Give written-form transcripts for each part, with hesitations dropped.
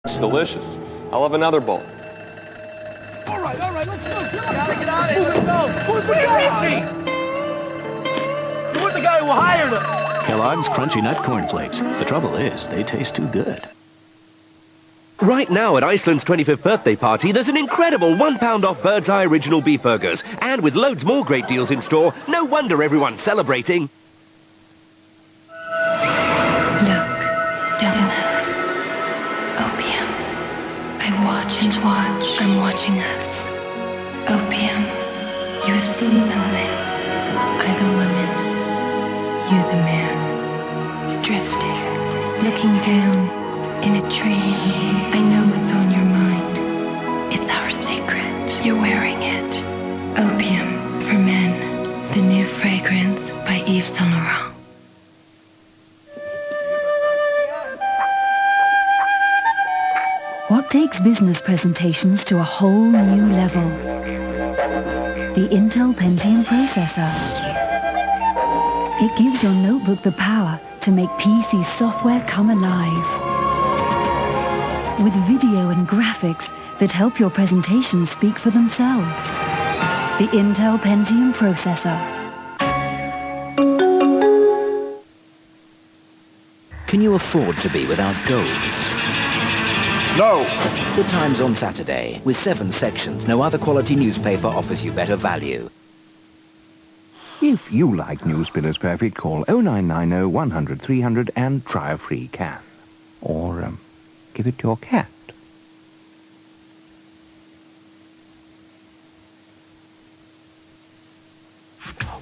It's delicious. I'll have another bowl. All right, let's go. Gotta get out of here. Let's go. Who's the guy? Who's the guy who hired him? Kellogg's Crunchy Nut Cornflakes. The trouble is, they taste too good. Right now at Iceland's 25th birthday party, there's an incredible £1 off Bird's Eye Original Beef Burgers. And with loads more great deals in store, no wonder everyone's celebrating. Look, don't move. Opium. I watch and watch. I'm watching us. Opium. You have seen something. I the woman. You the man. Drifting. Looking down. In a tree. I know what's on your mind. It's our secret. You're wearing it. Opium for Men. The new fragrance by Yves Saint Laurent. What takes business presentations to a whole new level? The Intel Pentium processor. It gives your notebook the power to make PC software come alive. With video and graphics that help your presentations speak for themselves. The Intel Pentium processor. Can you afford to be without goals? No! The Times on Saturday. With 7 sections, no other quality newspaper offers you better value. If you like newspapers Purrfect, call 0990 100 300 and try a free can. Or, give it to your cat.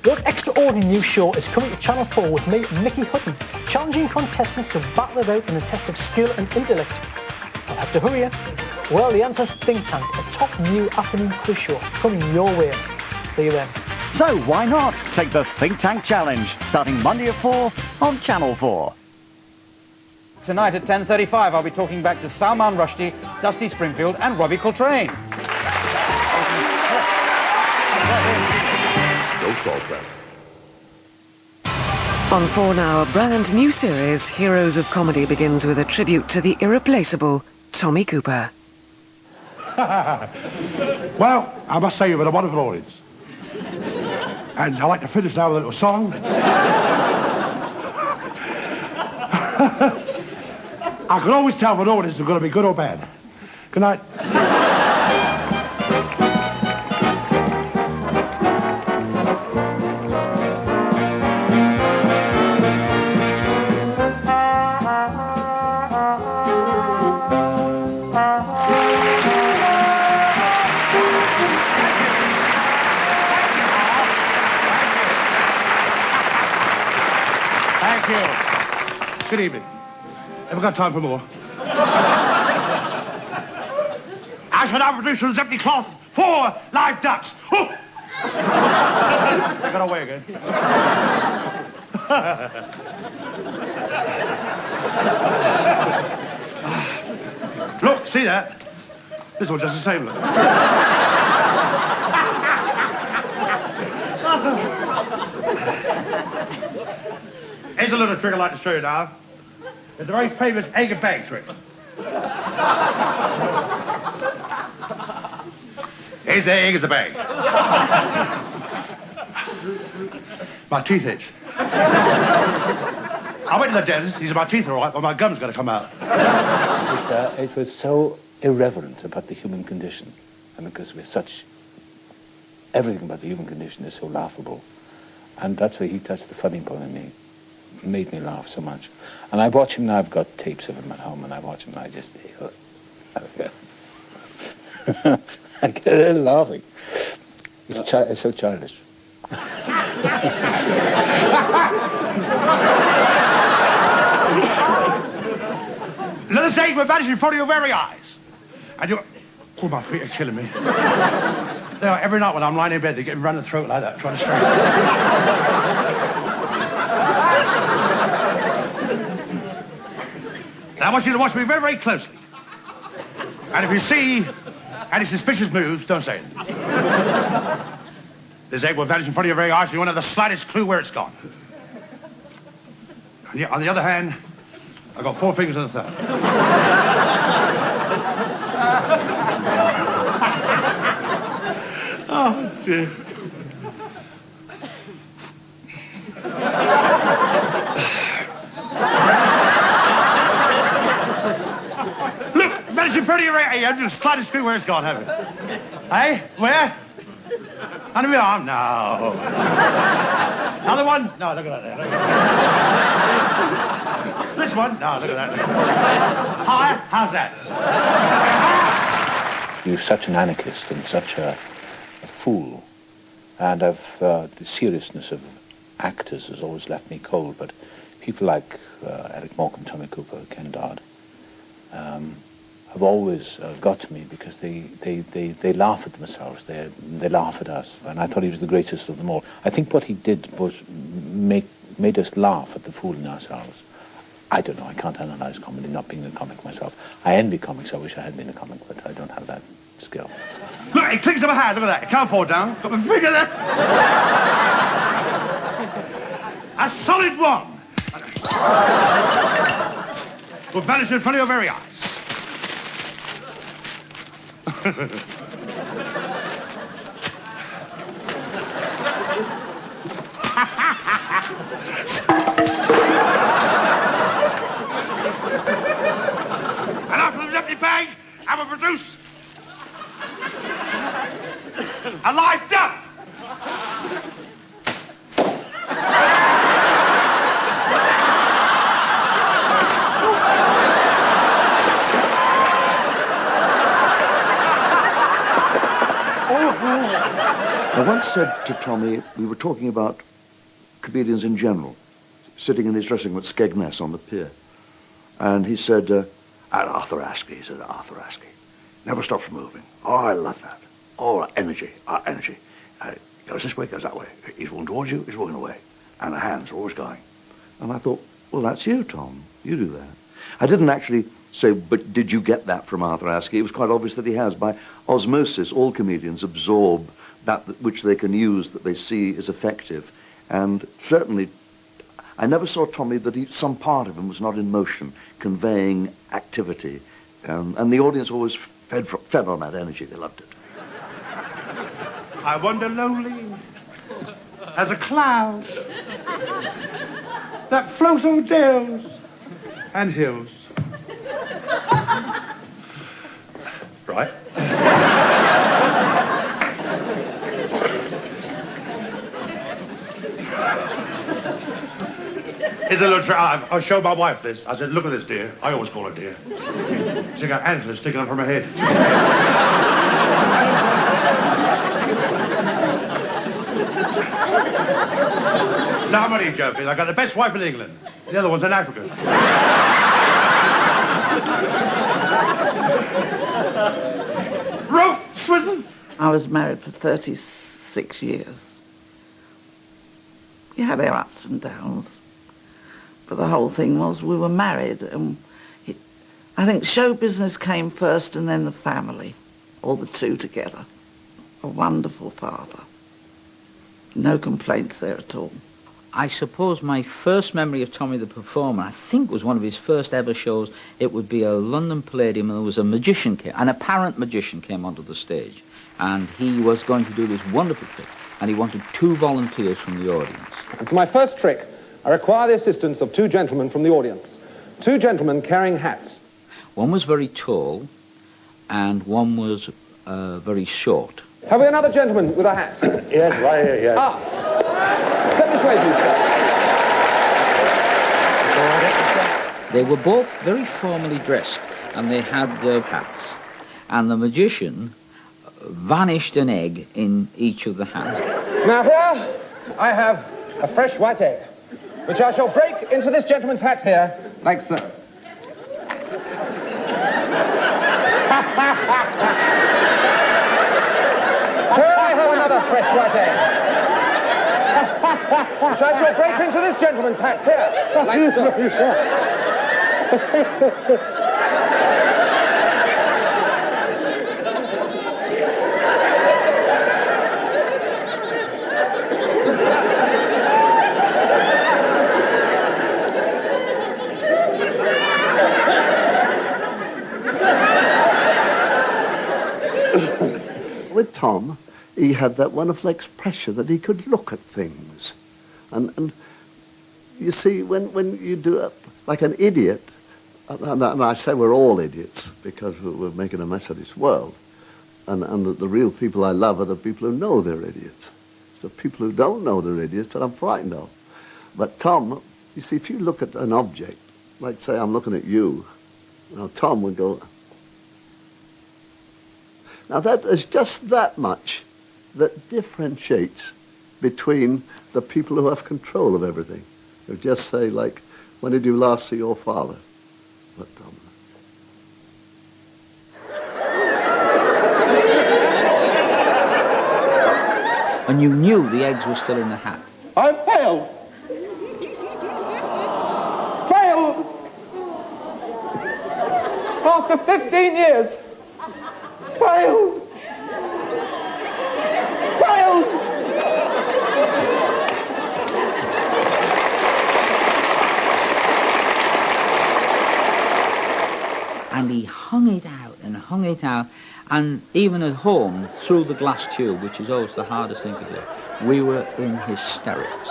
What extraordinary new show is coming to Channel 4 with me, Mickey Hutton, challenging contestants to battle it out in a test of skill and intellect? I'll have to hurry up. Well, the answer's Think Tank, a top new afternoon quiz show coming your way. See you then. So why not take the Think Tank Challenge, starting Monday at 4 on Channel 4. Tonight at 10:35, I'll be talking back to Salman Rushdie, Dusty Springfield and Robbie Coltrane. On 4 now, a brand new series, Heroes of Comedy, begins with a tribute to the irreplaceable Tommy Cooper. Well, I must say you've been a wonderful audience. And I'd like to finish now with a little song. I can always tell when an audience is going to be good or bad. Good night. Thank you. Good evening. Have we got time for more? I shall now produce from this empty cloth 4 live ducks. Oh! I got away again. Look, see that? This one does the same look. Here's a little trick I'd like to show you now. It's a very famous egg and bag trick. Here's the egg, here's the bag. My teeth itch. I went to the dentist, he said my teeth are all right, but my gum's going to come out. It was so irreverent about the human condition. And because we're such... Everything about the human condition is so laughable. And that's where he touched the funny bone in me. It made me laugh so much. And I watch him now, I've got tapes of him at home, and I watch him and I just... I get a little laughing. It's so childish. Let us say we're vanishing in front of your very eyes. And you... Oh, my feet are killing me. They are, every night when I'm lying in bed, they get me round the throat like that, trying to straighten. Now, I want you to watch me very, very closely. And if you see any suspicious moves, don't say anything. This egg will vanish in front of your very eyes, and you won't have the slightest clue where it's gone. And yet, on the other hand, I've got 4 fingers and a thumb. Oh, dear. Look, managed to pretty right. You have to slide the screw where it's gone, have you? Hey, where? Under my arm? No. Another one? No, look at that there. Look at that. This one? No, look at that. Higher? How's that? You're such an anarchist and such a fool. And the seriousness of actors has always left me cold, but people like Eric Morecambe, Tommy Cooper, Ken Dodd have always got to me because they laugh at themselves, they laugh at us, and I thought he was the greatest of them all. I think what he did was made us laugh at the fool in ourselves. I don't know, I can't analyse comedy, not being a comic myself. I envy comics, I wish I had been a comic, but I don't have that skill. Look, it clicks to my hand, look at that. It can't fall down. Got my finger there. A solid one. We've vanished in front of your very eyes. And after the empty bag, I will produce a live duck. I once said to Tommy, we were talking about comedians in general, sitting in his dressing room at Skegness on the pier. And he said, Arthur Askey, he said, Arthur Askey. Never stops moving. Oh, I love that. Oh, energy, energy. Goes this way, goes that way. He's walking towards you, he's walking away. And the hands are always going. And I thought, well, that's you, Tom. You do that. I didn't actually say, but did you get that from Arthur Askey? It was quite obvious that he has. By osmosis, all comedians absorb that which they can use, that they see is effective. And certainly, I never saw Tommy that some part of him was not in motion, conveying activity. And the audience always fed on that energy. They loved it. I wander lonely as a cloud that floats over dales and hills. Right. Here's a little I showed my wife this. I said, look at this, dear. I always call her dear. She got antlers sticking up from her head. No, I'm only joking. I got the best wife in England. The other one's in Africa. Rope Swizzers. I was married for 36 years. We had our ups and downs. But the whole thing was we were married, and I think show business came first and then the family, all the two together. A wonderful father. No complaints there at all. I suppose my first memory of Tommy the Performer, I think was one of his first ever shows. It would be a London Palladium, and there was a magician, an apparent magician came onto the stage, and he was going to do this wonderful trick, and he wanted 2 volunteers from the audience. And for my first trick, I require the assistance of 2 gentlemen from the audience. 2 gentlemen carrying hats. One was very tall, and one was very short. Have we another gentleman with a hat? Yes, right here, yes. Ah! Step this way, please, sir. They were both very formally dressed, and they had their hats. And the magician vanished an egg in each of the hats. Now here, I have a fresh white egg, which I shall break into this gentleman's hat here, like so. Here I have another fresh white egg, which I shall break into this gentleman's hat here, like so. Tom, he had that wonderful expression that he could look at things. And you see, when you do it like an idiot, and I say we're all idiots because we're making a mess of this world, and the real people I love are the people who know they're idiots. It's the people who don't know they're idiots that I'm frightened of. But Tom, you see, if you look at an object, like say I'm looking at you, now Tom would go. Now that is just that much that differentiates between the people who have control of everything. Who just say, like, when did you last see your father? But And you knew the eggs were still in the hat. I failed. Failed. After 15 years. Failed. Failed. And he hung it out and hung it out. And even at home, through the glass tube, which is always the hardest thing to do, we were in hysterics.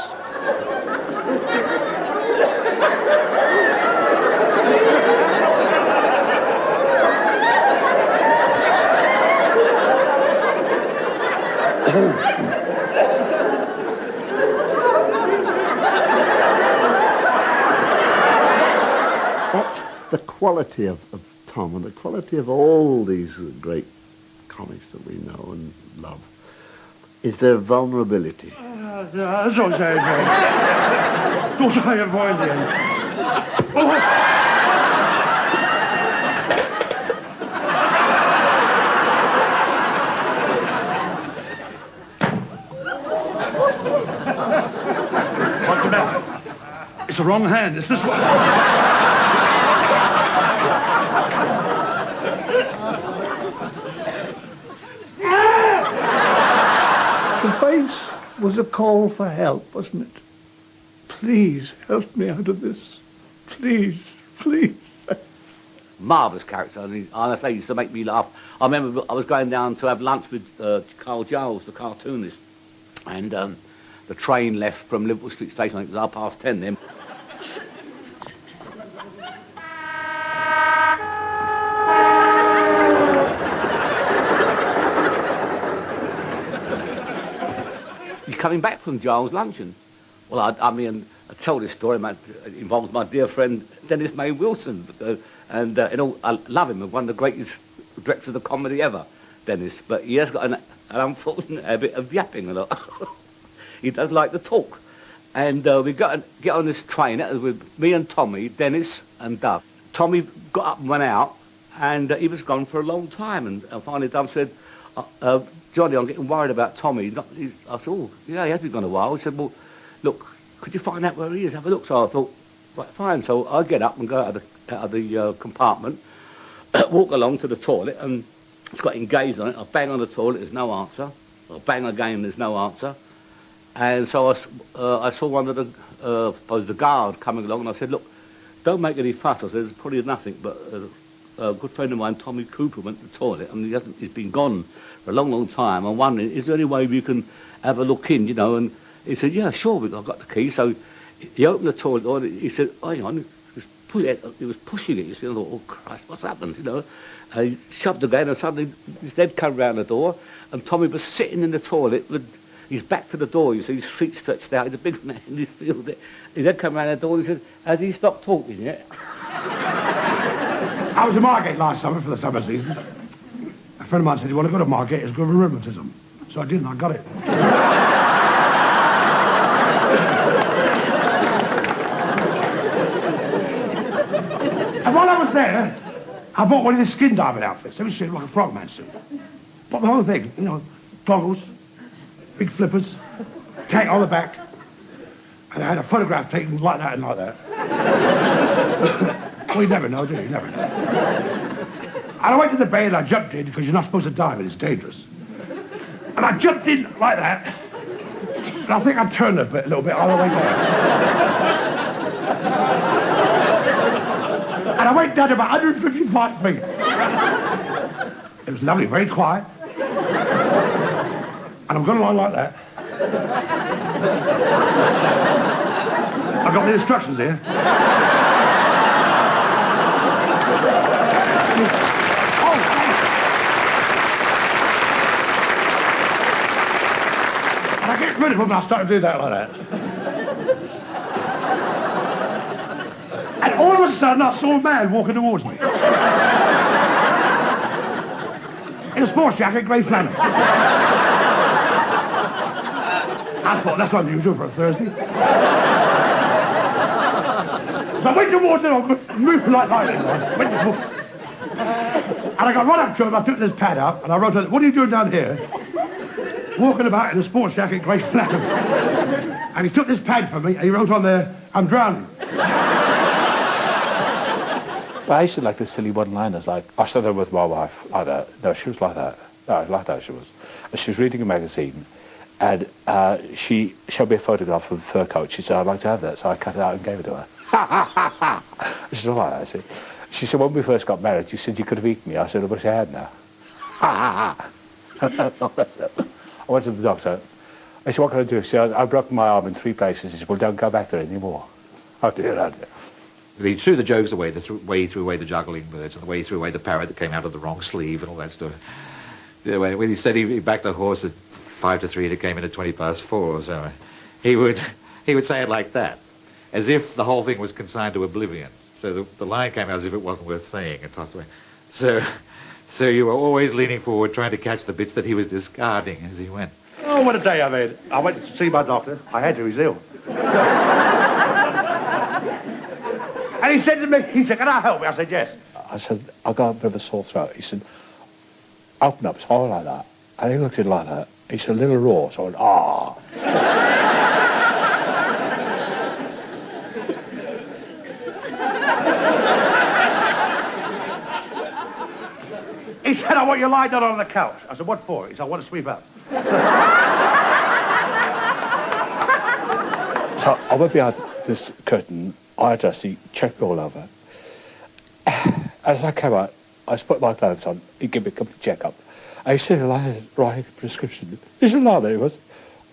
That's the quality of Tom and the quality of all these great comics that we know and love, is their vulnerability. Zo zei het. Toen ga je What's the matter? It's the wrong hand. It's this one. The face was a call for help, wasn't it? Please help me out of this. Please, please. Marvellous character, and honestly, he used to make me laugh. I remember I was going down to have lunch with Carl Giles, the cartoonist, and the train left from Liverpool Street Station. I think it was 10:30 then. Coming back from Giles' luncheon. Well, I tell this story, it involves my dear friend Dennis May Wilson, and I love him, one of the greatest directors of comedy ever, Dennis, but he has got an unfortunate habit of yapping a lot. He does like to talk. And we get on this train, that was with me and Tommy, Dennis and Doug. Tommy got up and went out, and he was gone for a long time, and finally Doug said, Johnny, I'm getting worried about Tommy. I said, oh, yeah, he has been gone a while. He said, well, look, could you find out where he is? Have a look. So I thought, right, fine. So I get up and go out of the compartment, walk along to the toilet, and it's got engaged on it. I bang on the toilet, there's no answer. I bang again, there's no answer. And so I saw one of the guard coming along, and I said, look, don't make any fuss. I said, there's probably nothing, but a good friend of mine, Tommy Cooper, went to the toilet, and he's been gone for a long, long time. I'm wondering, is there any way we can have a look in, And he said, yeah, sure, I've got the key. So he opened the toilet door, and he said, oh, hang on, he was pushing it, you see. I thought, oh, Christ, what's happened, And he shoved again, and suddenly his head came round the door, and Tommy was sitting in the toilet with his back to the door, you see, his feet stretched out. He's a big man, his head came round the door, and he said, has he stopped talking yet? I was in Margate last summer for the summer season. A friend of mine said, you want to go to Margate? It's good for rheumatism. So I did, and I got it. And while I was there, I bought one of these skin diving outfits. Let me see, like a frogman suit. Bought the whole thing, goggles, big flippers, tank on the back. And I had a photograph taken like that and like that. Well, you never know, do you? You never know. And I went to the bay and I jumped in, because you're not supposed to dive in, it's dangerous. And I jumped in like that, and I think I turned a little bit all the way down. And I went down to about 155 feet. It was lovely, very quiet. And I'm going along like that. I've got the instructions here. And I get rid of them and I start to do that like that. And all of a sudden I saw a man walking towards me. In a sports jacket, grey flannel. I thought that's unusual for a Thursday. So I went towards him, I moved like lightning. And I got right up to him, I took this pad out, and I wrote, "What are you doing down here? Walking about in a sports jacket, grey flannel." And he took this pad from me, and he wrote on there, "I'm drowning." But I used to like the silly one-liners, like, I sat there with my wife, like that. No, she was like that. No, like that she was. And she was reading a magazine, and she showed me a photograph of a fur coat. She said, "I'd like to have that," so I cut it out and gave it to her. She's all like that, see. She said, "When we first got married, you said you could have eaten me." I said, "I wish I had now." I went to the doctor. I said, "What can I do?" She said, "I've broken my arm in 3 places." He said, "Well, don't go back there anymore." Oh dear, oh dear. He threw the jokes away, the way he threw away the juggling birds, and the way he threw away the parrot that came out of the wrong sleeve and all that stuff. When he said he backed the horse at 5 to 3 and it came in at 4:20, so he would say it like that, as if the whole thing was consigned to oblivion. So the line came out as if it wasn't worth saying and tossed away. So you were always leaning forward, trying to catch the bits that he was discarding as he went. Oh, what a day I've had. I went to see my doctor. I had to, he's ill. And he said to me, he said, "Can I help you?" I said, "Yes." I said, "I've got a bit of a sore throat." He said, "Open up, swallow like that." And he looked at it like that. He said, "A little raw." So I went, "Ah." He said, "I want you lying down on the couch." I said, "What for?" He said, "I want to sweep up." So I went behind this curtain, I Dusty, checked all over. As I came out, I put my clothes on, he gave me a complete checkup. I said, writing a prescription. He said, "No, there he was."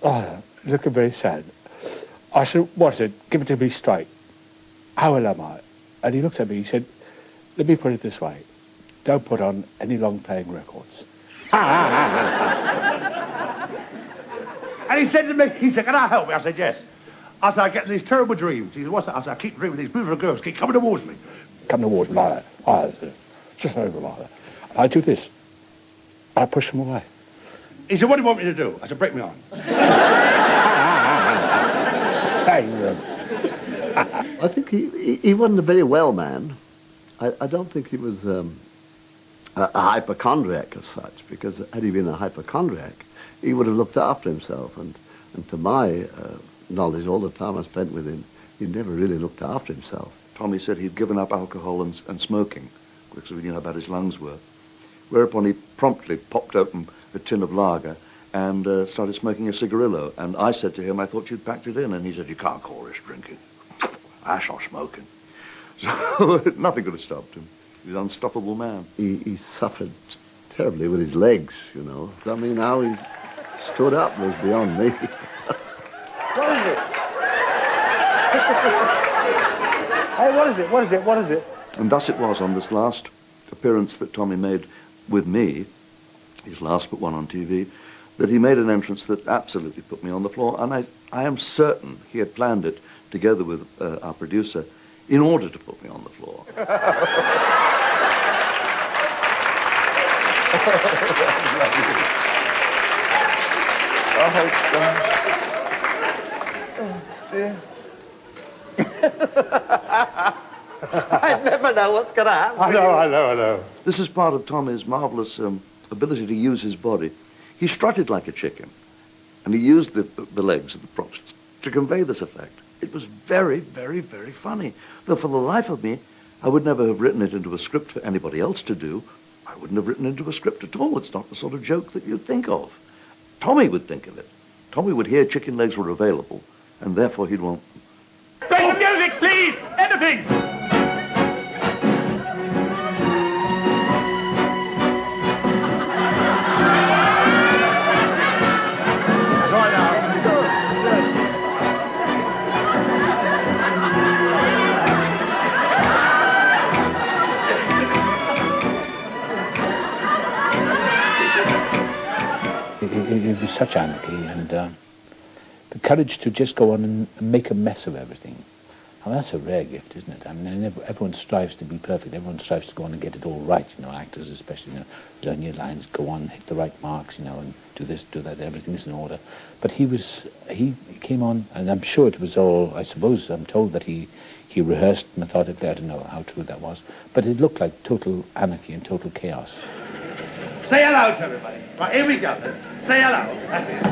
Oh, looking very sad. I said, "What is it? Give it to me straight. How ill am I?" And he looked at me, he said, "Let me put it this way. Don't put on any long-playing records." And he said to me, he said, "Can I help you?" I said, "Yes." I said, "I get these terrible dreams." He said, "What's that?" I said, "I keep dreaming these beautiful girls keep coming towards me." Come towards me like that. Just over like that. And I do this. I push them away. He said, "What do you want me to do?" I said, "Break me arm." I think he wasn't a very well man. I don't think he was a hypochondriac as such, because had he been a hypochondriac, he would have looked after himself. And to my knowledge, all the time I spent with him, he never really looked after himself. Tommy said he'd given up alcohol and smoking, because we knew how bad his lungs were. Whereupon he promptly popped open a tin of lager and started smoking a cigarillo. And I said to him, "I thought you'd packed it in." And he said, "You can't call this drinking. Ash or smoking." So nothing could have stopped him. He's an unstoppable man. He suffered terribly with his legs, you know. I mean, how he stood up was beyond me. What is it? Hey, what is it? What is it? What is it? And thus it was on this last appearance that Tommy made with me, his last but one on TV, that he made an entrance that absolutely put me on the floor. And I am certain he had planned it together with our producer in order to put me on the floor. Oh, God. Oh, dear. I never know what's going to happen. I know. This is part of Tommy's marvellous ability to use his body. He strutted like a chicken, and he used the legs of the props to convey this effect. It was very, very, very funny. Though for the life of me, I would never have written it into a script for anybody else to do. I wouldn't have written it into a script at all. It's not the sort of joke that you'd think of. Tommy would think of it. Tommy would hear chicken legs were available, and therefore he'd want... Play the music, please! Anything! it was such anarchy, and the courage to just go on and make a mess of everything. And that's a rare gift, isn't it? I mean, everyone strives to be perfect. Everyone strives to go on and get it all right, you know, actors especially, you know, learn your lines, go on, hit the right marks, you know, and do this, do that, everything's in order. But he came on, and I'm sure it was all, I suppose, I'm told that he rehearsed methodically. I don't know how true that was. But it looked like total anarchy and total chaos. Say hello to everybody. Right, here we go then. Say hello. That's it.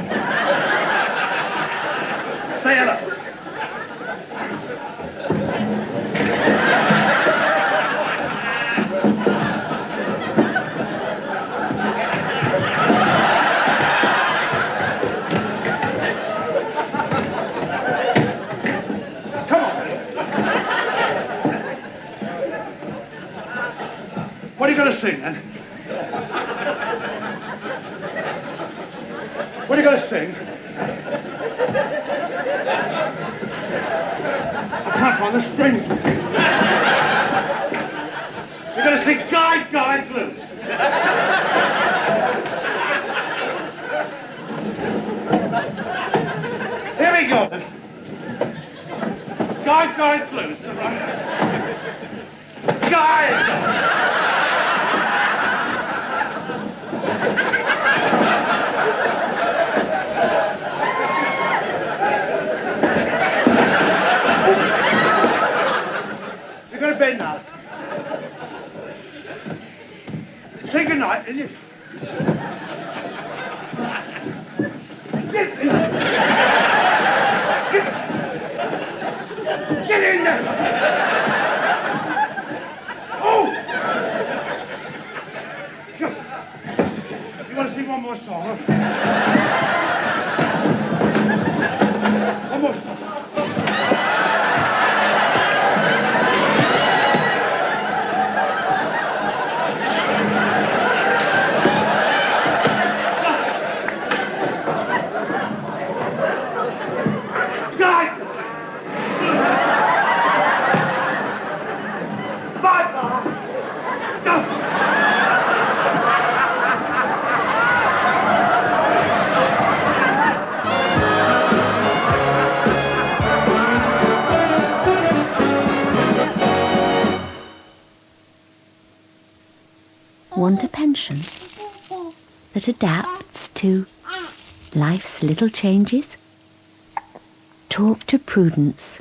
Say hello. What are you going to sing, then? What are you going to sing? I can't find the strings. You're going to sing Guy Blues. Here we go, then. Guy Blues. Guy! Bed now. Say good night, will you? Get in there! Oh! Sure. You want to sing one more song? Huh? One more song. Want a pension that adapts to life's little changes? Talk to Prudence.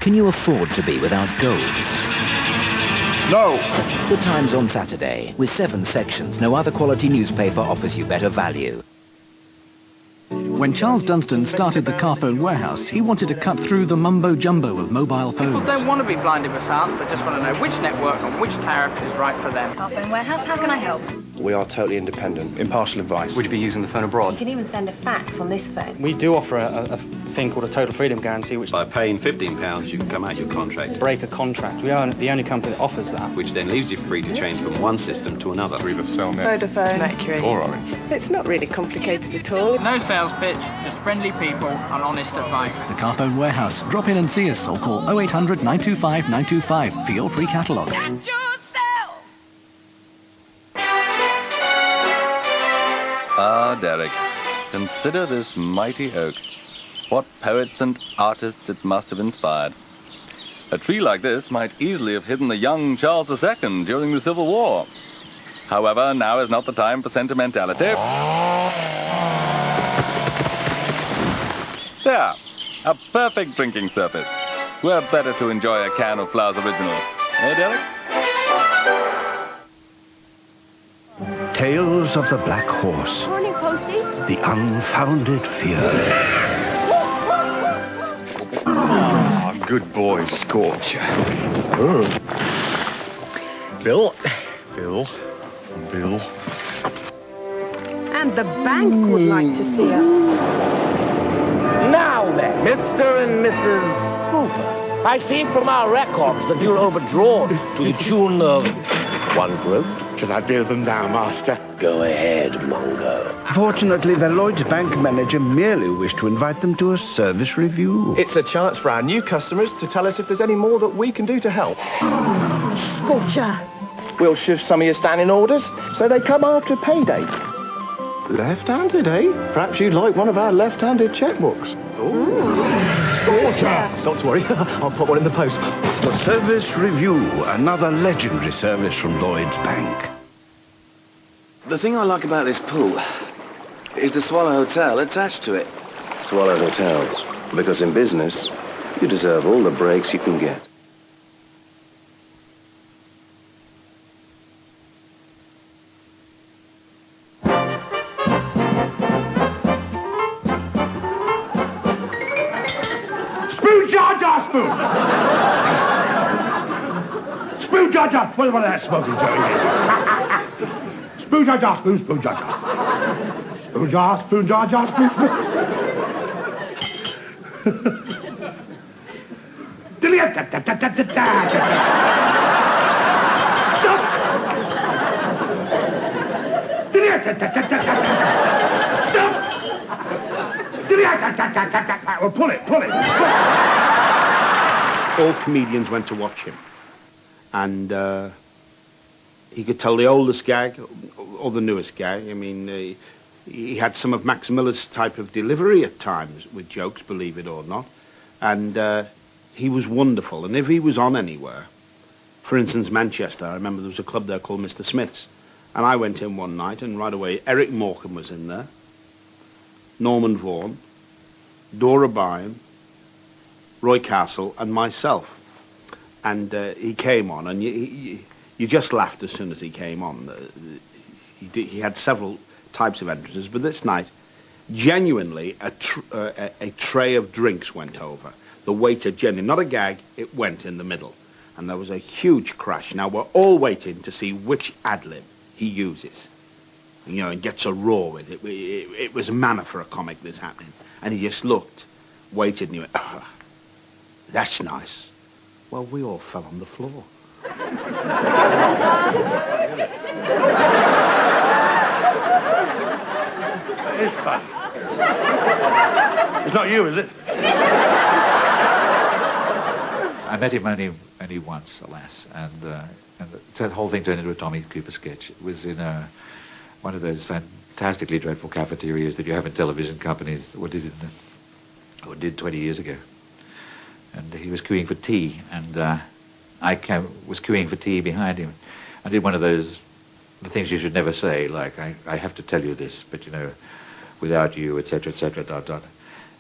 Can you afford to be without gold? No. The Times on Saturday. With 7 sections, no other quality newspaper offers you better value. When Charles Dunstan started the Carphone Warehouse, he wanted to cut through the mumbo-jumbo of mobile phones. People don't want to be blinded with fast, they just want to know which network and which tariff is right for them. Carphone Warehouse, how can I help? We are totally independent. Impartial advice. Would you be using the phone abroad? You can even send a fax on this phone. We do offer a thing called a total freedom guarantee, which by paying £15 you can come out your contract. Break a contract. We are the only company that offers that. Which then leaves you free to change from one system to another. Either Cellnet, Vodafone, Mercury, or Orange. It's not really complicated at all. No sales pitch, just friendly people and honest advice. The Carphone Warehouse. Drop in and see us or call 0800 925 925 for your free catalogue. Ah, Derek, consider this mighty oak. What poets and artists it must have inspired. A tree like this might easily have hidden the young Charles II during the Civil War. However, now is not the time for sentimentality. There, a perfect drinking surface. Where better to enjoy a can of Flowers Original. Derek? Tales of the Black Horse. Morning, Posty. The unfounded fear. Ah, good boy, Scorcher. Bill. And the bank would like to see us. Now then, Mr. and Mrs. Cooper, I see from our records that you're overdrawn to the tune of 1 groat. Shall I bill them now, Master? Go ahead, Mungo. Fortunately, the Lloyds Bank manager merely wished to invite them to a service review. It's a chance for our new customers to tell us if there's any more that we can do to help. Scorcher. We'll shift some of your standing orders so they come after payday. Left-handed, eh? Perhaps you'd like one of our left-handed checkbooks. Scorcher! Not to worry, I'll put one in the post. The service review, another legendary service from Lloyds Bank. The thing I like about this pool is the Swallow Hotel attached to it. Swallow Hotels, because in business, you deserve all the breaks you can get. Spoon! Spoon jar jar! What is that smoking, Joey? Spoon jar jar, spoon jar jar. Spoon jar jar, spoon. Well, pull it. All comedians went to watch him. And he could tell the oldest gag or the newest gag. I mean, he had some of Max Miller's type of delivery at times with jokes, believe it or not. And he was wonderful. And if he was on anywhere, for instance, Manchester, I remember there was a club there called Mr. Smith's. And I went in one night, and right away, Eric Morecambe was in there, Norman Vaughan, Dora Byrne, Roy Castle, and myself. And he came on, and you just laughed as soon as he came on. He had several types of entrances, but this night, genuinely, a tray of drinks went over. The waiter, genuinely, not a gag, it went in the middle. And there was a huge crash. Now, we're all waiting to see which ad-lib he uses, you know, and gets a roar with it. It was manna for a comic, this happening. And he just looked, waited, and he went, oh, that's nice. Well, we all fell on the floor. It's funny. It's not you, is it? I met him only once, alas, and the whole thing turned into a Tommy Cooper sketch. It was in one of those fantastically dreadful cafeterias that you have in television companies or did 20 years ago. And he was queuing for tea, and I was queuing for tea behind him. I did one of the things you should never say, like, I have to tell you this, but, you know, without you, etc., etc., ...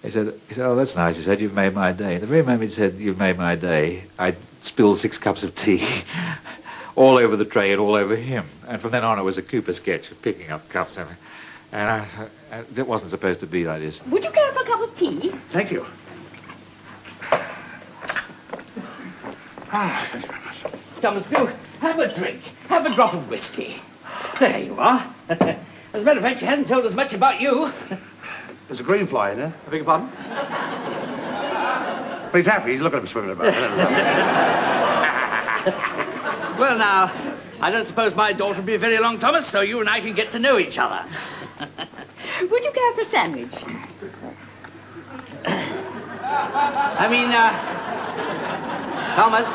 He said, oh, that's nice. He said, you've made my day. The very moment he said, you've made my day, I spilled 6 cups of tea all over the tray and all over him. And from then on, it was a Cooper sketch of picking up cups. And it wasn't supposed to be like this. Would you care for a cup of tea? Thank you. Ah, thank you very much. Thomas, do have a drink. Have a drop of whiskey. There you are. As a matter of fact, she hasn't told us much about you. There's a green fly in there. I beg your pardon? But he's happy. He's looking at him swimming about. Well, now, I don't suppose my daughter will be very long, Thomas, so you and I can get to know each other. Would you care for a sandwich? I mean, Thomas,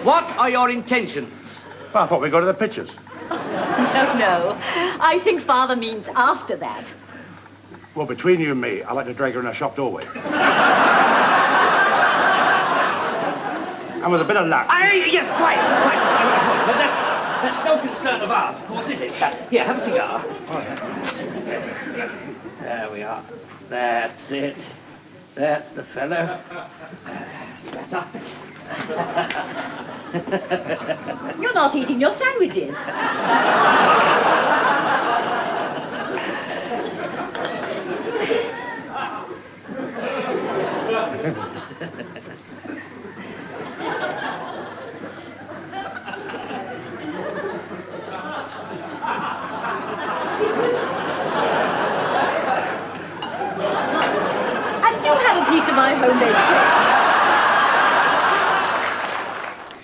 what are your intentions? Well, I thought we'd go to the pictures. No. I think Father means after that. Well, between you and me, I like to drag her in our shop doorway. And with a bit of luck. Yes, quite. But that's no concern of ours, of course, is it? Here, have a cigar. Oh, yeah. There we are. That's it. That's the fellow. That's better. You're not eating your sandwiches. And do have a piece of my homemade cake.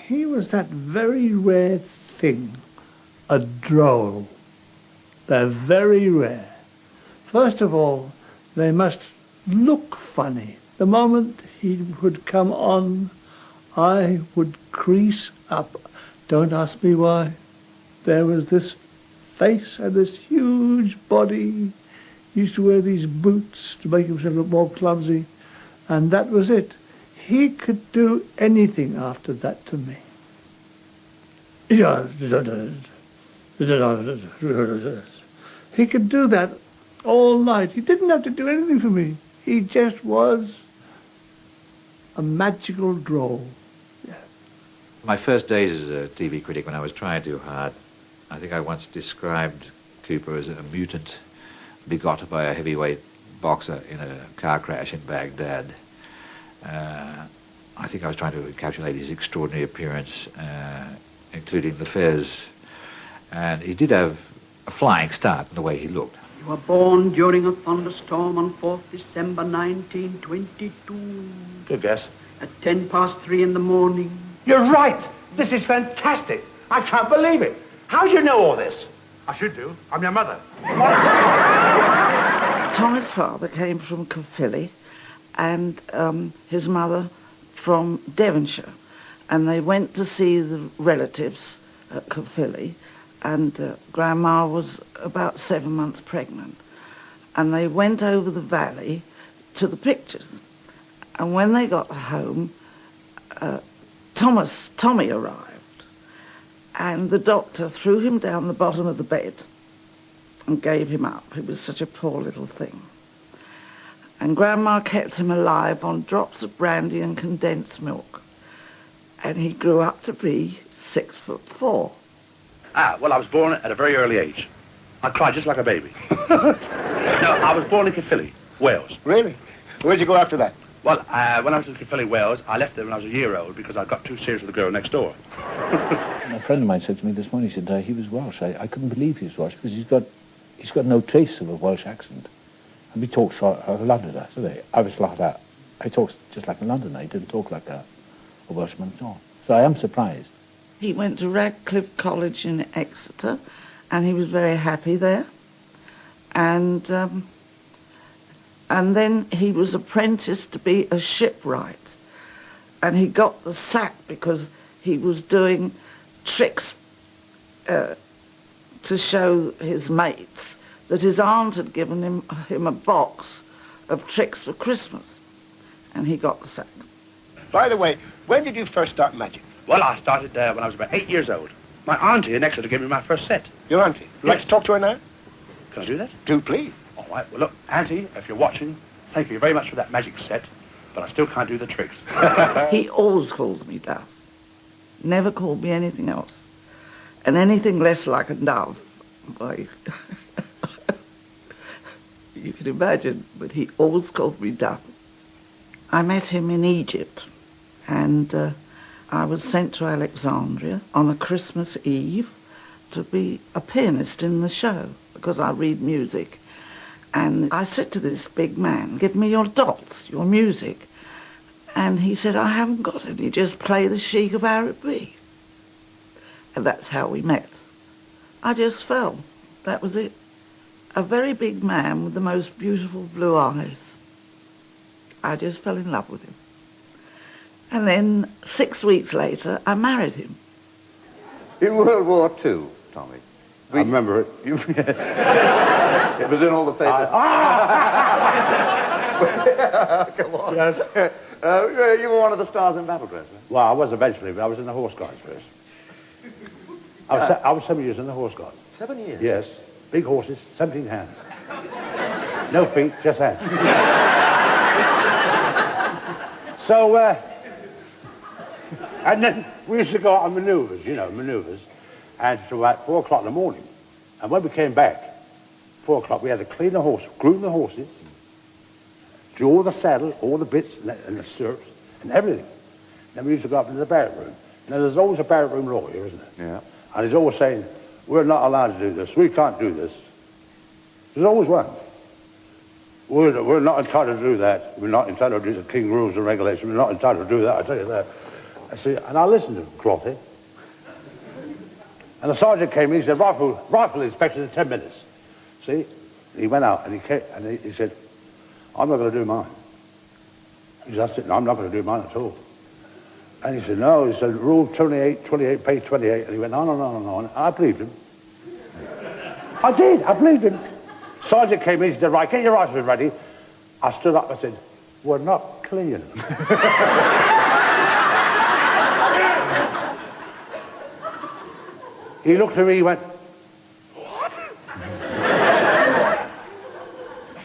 He was that very rare thing, a droll. They're very rare. First of all, they must look funny. The moment he would come on, I would crease up. Don't ask me why. There was this face and this huge body. He used to wear these boots to make himself look more clumsy. And that was it. He could do anything after that to me. He could do that all night. He didn't have to do anything for me. He just was a magical droll. My first days as a TV critic, when I was trying too hard, I think I once described Cooper as a mutant begot by a heavyweight boxer in a car crash in Baghdad. I think I was trying to encapsulate his extraordinary appearance, including the fez. And he did have a flying start in the way he looked. You were born during a thunderstorm on 4th December 1922. Good guess. At 3:10 in the morning. You're right. This is fantastic. I can't believe it. How do you know all this? I should do. I'm your mother. Tommy's father came from Caerphilly and his mother from Devonshire. And they went to see the relatives at Caerphilly, and Grandma was about 7 months pregnant. And they went over the valley to the pictures. And when they got home, Tommy arrived, and the doctor threw him down the bottom of the bed and gave him up. He was such a poor little thing. And Grandma kept him alive on drops of brandy and condensed milk. And he grew up to be 6'4". Well, I was born at a very early age. I cried just like a baby. No, I was born in Caerphilly, Wales. Really? Where'd you go after that? Well, when I was in Caerphilly, Wales, I left there when I was a year old because I got too serious with the girl next door. A friend of mine said to me this morning, he said he was Welsh. I couldn't believe he was Welsh because he's got no trace of a Welsh accent. And he talks like a Londoner, doesn't he? I was like that. He talks just like a Londoner. He didn't talk like a Welshman at all. So I am surprised. He went to Radcliffe College in Exeter, and he was very happy there. And then he was apprenticed to be a shipwright. And he got the sack because he was doing tricks to show his mates that his aunt had given him a box of tricks for Christmas. And he got the sack. By the way, when did you first start magic? Well, I started when I was about 8 years old. My auntie in Exeter gave me my first set. Your auntie? Would you like to talk to her now? Can I do that? Do, please. All right. Well, look, auntie, if you're watching, thank you very much for that magic set, but I still can't do the tricks. He always calls me Dove. Never called me anything else. And anything less like a dove, why, you can imagine, but he always called me Dove. I met him in Egypt, and I was sent to Alexandria on a Christmas Eve to be a pianist in the show, because I read music. And I said to this big man, give me your dots, your music. And he said, I haven't got any, just play the Sheik of Araby. And that's how we met. I just fell. That was it. A very big man with the most beautiful blue eyes. I just fell in love with him. And then 6 weeks later, I married him. In World War II, Tommy. I remember it. Yes. It was in all the papers. Come on. Yes. You were one of the stars in Battle Dress, right? Well, I was eventually, but I was in the Horse Guards first. I was 7 years in the Horse Guards. 7 years? Yes. Big horses, 17 hands. No feet, just hands. So, And then we used to go out on manoeuvres, and to about 4 o'clock in the morning. And when we came back, 4 o'clock, we had to clean the horse, groom the horses, do all the saddle, all the bits and the stirrups and everything. Then we used to go up into the barrack room. Now, there's always a barrack room lawyer, isn't there? Yeah. And he's always saying, we're not allowed to do this. We can't do this. There's always one. We're not entitled to do that. We're not entitled to do the King rules and regulations. We're not entitled to do that, I tell you that. I see, and I listened to Crotty. And the sergeant came in, he said, rifle inspection in 10 minutes. See? He went out and he came, and he said, I'm not going to do mine. He said, I said, no, I'm not going to do mine at all. And he said, no, he said, rule 28, page 28. And he went, no. And I believed him. I did, I believed him. Sergeant came in, he said, right, get your rifles ready. I stood up and said, we're not clean. He looked at me, he went, what?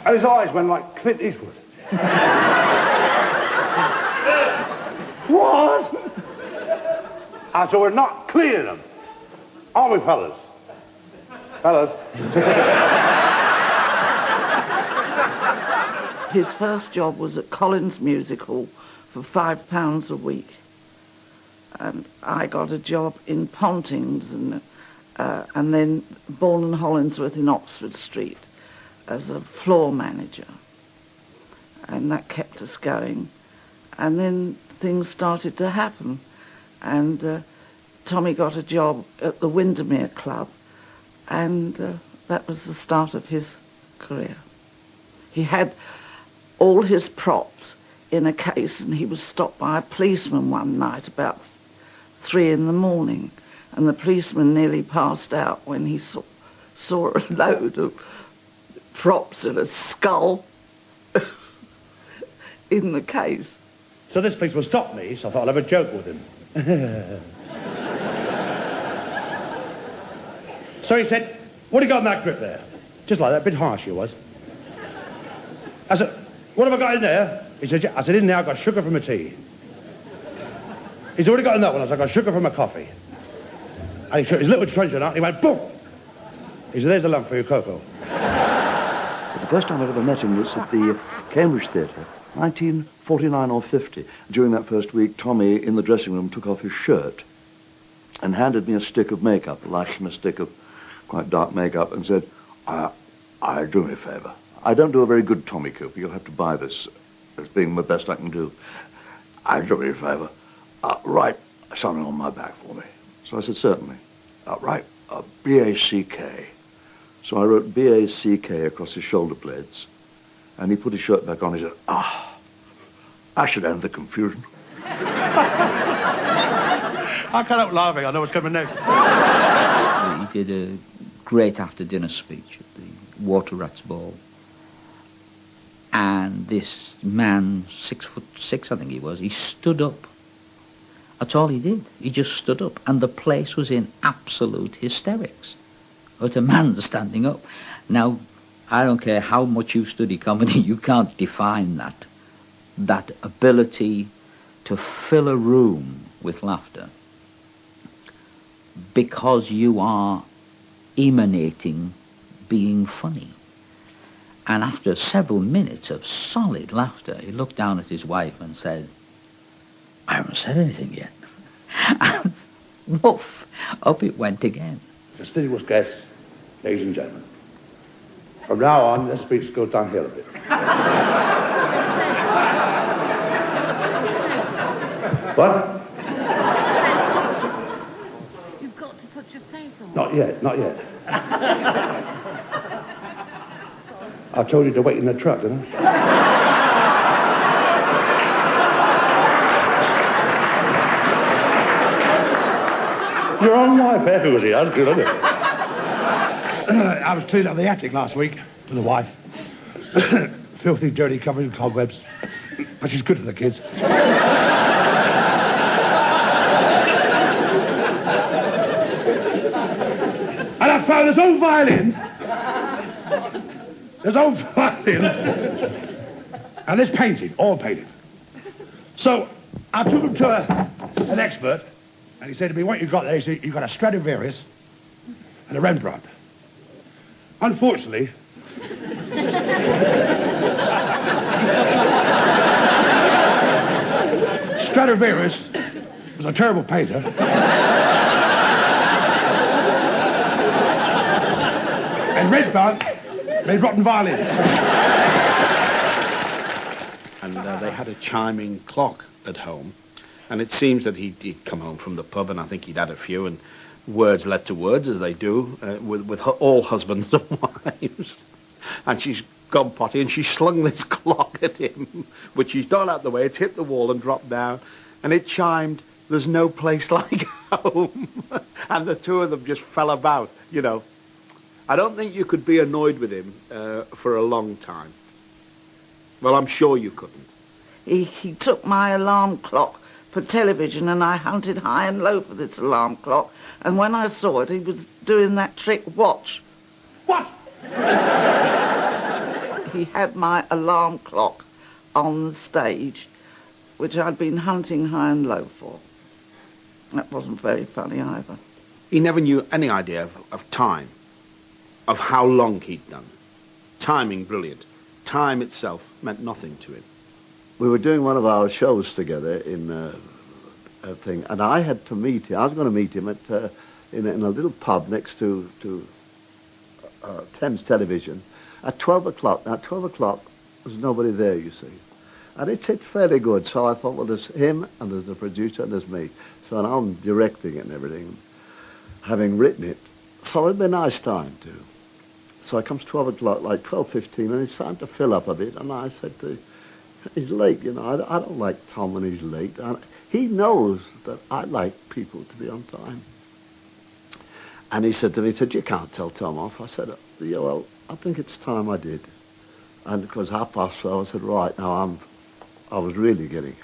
And his eyes went like Clint Eastwood. What? And so we're not cleaning them, are we, fellas? Fellas? His first job was at Collins Music Hall for £5 a week. And I got a job in Pontings and then Bourne and Hollingsworth in Oxford Street as a floor manager. And that kept us going. And then things started to happen. And Tommy got a job at the Windermere Club, and that was the start of his career. He had all his props in a case, and he was stopped by a policeman one night about 3 in the morning, and the policeman nearly passed out when he saw a load of props and a skull in the case. So this policeman stopped me, so I thought I'd have a joke with him. So he said, what have you got in that grip there? Just like that, a bit harsh he was. I said, what have I got in there? He said, I said, in there I've got sugar for my tea. He said, what have you got in that one? I said, I've got sugar for my coffee. And he took his little truncheon out and he went, boom! He said, there's a lump for your cocoa. But the first time I ever met him was at the Cambridge Theatre, 1949 or 50. During that first week, Tommy, in the dressing room, took off his shirt and handed me a stick of makeup, a Lashner stick of quite dark makeup, and said, do me a favour. I don't do a very good Tommy Cooper. You'll have to buy this as being the best I can do. Do me a favour. Write something on my back for me. So I said, certainly. Write B-A-C-K. So I wrote B-A-C-K across his shoulder blades, and he put his shirt back on. He said, I should end the confusion. I can't help laughing. I know what's coming next. He did a great after-dinner speech at the Water Rats Ball. And this man, 6'6", I think he was, he stood up. That's all he did. He just stood up. And the place was in absolute hysterics. But a man standing up. Now, I don't care how much you study comedy, you can't define that. That ability to fill a room with laughter because you are emanating being funny. And after several minutes of solid laughter, he looked down at his wife and said, I haven't said anything yet. And woof, up it went again. Distinguished guests, ladies and gentlemen, from now on, this speech goes downhill a bit. What? You've got to put your face on. Not yet, not yet. I told you to wait in the truck, didn't I? Your own wife, eh? Who was he? That's good, isn't it? I was cleaning up the attic last week for the wife. Filthy, dirty, covered in cobwebs. But she's good for the kids. And I found this old violin. This old violin. And this painting, all painted. So I took him to a an expert, and he said to me, what you've got there, he said, you've got a Stradivarius and a Rembrandt. Unfortunately, Stradivarius was a terrible painter. And Rembrandt made rotten violins. And they had a chiming clock at home. And it seems that he'd come home from the pub, and I think he'd had a few, and words led to words, as they do, with all husbands and wives. And she's gone potty, and she slung this clock at him, which she's done out the way. It's hit the wall and dropped down, and it chimed, "There's no place like home." And the two of them just fell about, you know. I don't think you could be annoyed with him for a long time. Well, I'm sure you couldn't. He took my alarm clock for television, and I hunted high and low for this alarm clock. And when I saw it, he was doing that trick, watch. What? He had my alarm clock on the stage, which I'd been hunting high and low for. That wasn't very funny either. He never knew any idea of time, of how long he'd done. Timing, brilliant. Time itself meant nothing to him. We were doing one of our shows together in a thing, and I had to meet him. I was going to meet him at in a little pub next to Thames Television at 12 o'clock. Now, 12 o'clock, there's nobody there, you see. And it's fairly good, so I thought, well, there's him, and there's the producer, and there's me. So now I'm directing it and everything, having written it. So it'd be a nice time, too. So it comes 12 o'clock, like 12:15, and it's time to fill up a bit. And I said to him, he's late, you know. I don't like Tom when he's late. And he knows that I like people to be on time. And he said to me, you can't tell Tom off. I said, yeah, well, I think it's time I did. And it was 12:30, I said, right, now I was really getting,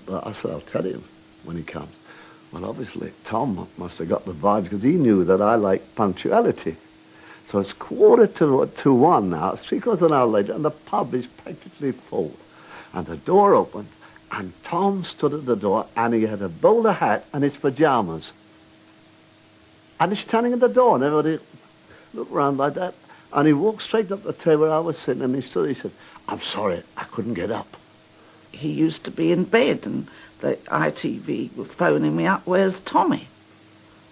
but I said, I'll tell him when he comes. Well, obviously, Tom must have got the vibes, because he knew that I like punctuality. So it's 1:45 now, it's 3/4 of an hour later, and the pub is practically full. And the door opened, and Tom stood at the door, and he had a bowler hat and his pajamas. And he's standing at the door, and everybody looked around like that. And he walked straight up the table where I was sitting, and he stood, he said, I'm sorry, I couldn't get up. He used to be in bed, and the ITV were phoning me up, where's Tommy?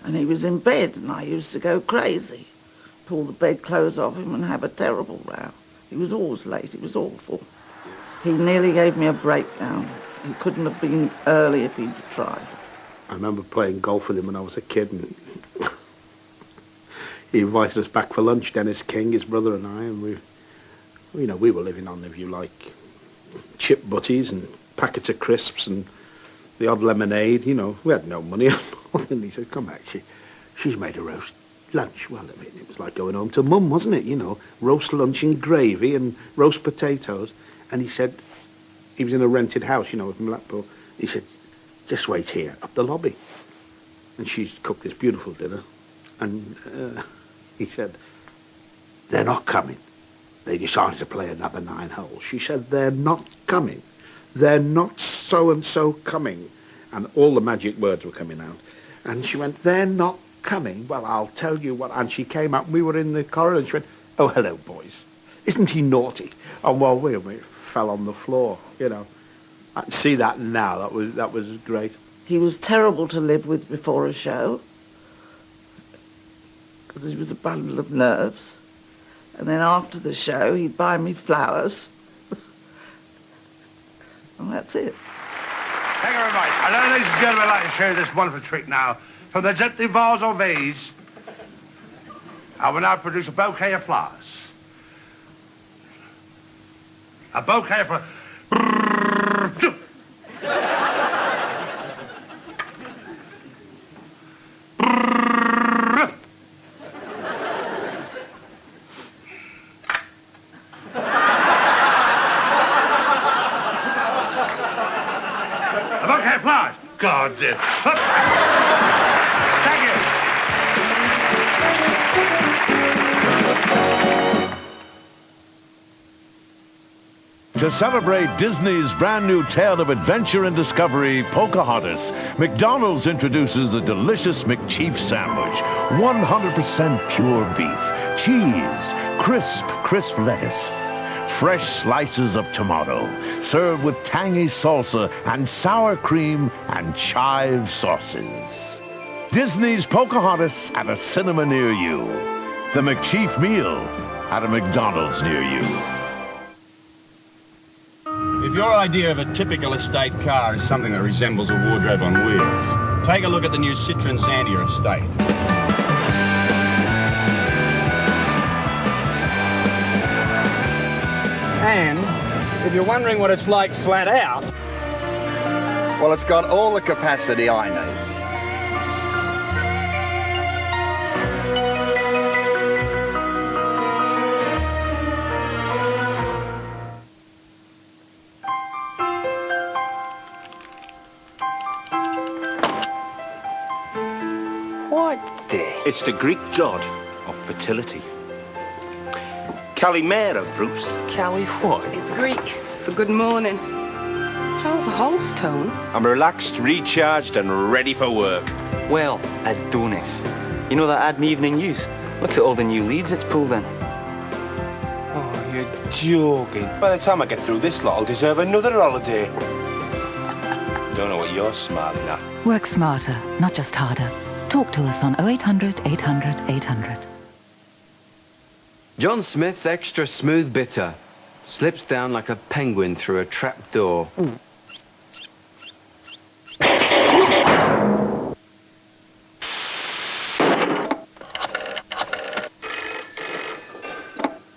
And he was in bed, and I used to go crazy, pull the bedclothes off him and have a terrible row. He was always late, it was awful. He nearly gave me a breakdown. He couldn't have been early if he'd tried. I remember playing golf with him when I was a kid, and he invited us back for lunch, Dennis King, his brother and I, and we were living on, if you like, chip butties and packets of crisps and the odd lemonade, you know. We had no money. And he said, come back, she's made a roast lunch. Well, I mean, it was like going home to Mum, wasn't it? You know, roast lunch and gravy and roast potatoes. And he said, he was in a rented house, you know, in Blackpool. He said, just wait here, up the lobby. And she cooked this beautiful dinner. And he said, they're not coming. They decided to play another 9 holes. She said, they're not coming. They're not so-and-so coming. And all the magic words were coming out. And she went, they're not coming. Well, I'll tell you what. And she came up, and we were in the corridor, and she went, oh, hello, boys. Isn't he naughty? And well, we fell on the floor, you know. I can see that now. That was great. He was terrible to live with before a show, because he was a bundle of nerves. And then after the show, he'd buy me flowers. And that's it. Thank you very much. And now, ladies and gentlemen, I'd like to show you this wonderful trick now from the gently vase or vase. I will now produce a bouquet of flowers. A bouquet of flowers. God, thank you. To celebrate Disney's brand new tale of adventure and discovery, Pocahontas, McDonald's introduces a delicious McChief sandwich. 100% pure beef, cheese, crisp lettuce, fresh slices of tomato, served with tangy salsa and sour cream and chive sauces. Disney's Pocahontas at a cinema near you. The McChief meal at a McDonald's near you. If your idea of a typical estate car is something that resembles a wardrobe on wheels, take a look at the new Citroen Xantia estate. And if you're wondering what it's like flat out, well, it's got all the capacity I need. It's the Greek god of fertility. Calimera, Bruce. Cali what? It's Greek for good morning. How the whole tone? I'm relaxed, recharged, and ready for work. Well, Adonis. You know that ad in Evening News? Look at all the new leads it's pulled in. Oh, you're joking. By the time I get through this lot, I'll deserve another holiday. Don't know what you're smiling at. Work smarter, not just harder. Talk to us on 0800 800 800. John Smith's Extra Smooth Bitter slips down like a penguin through a trap door.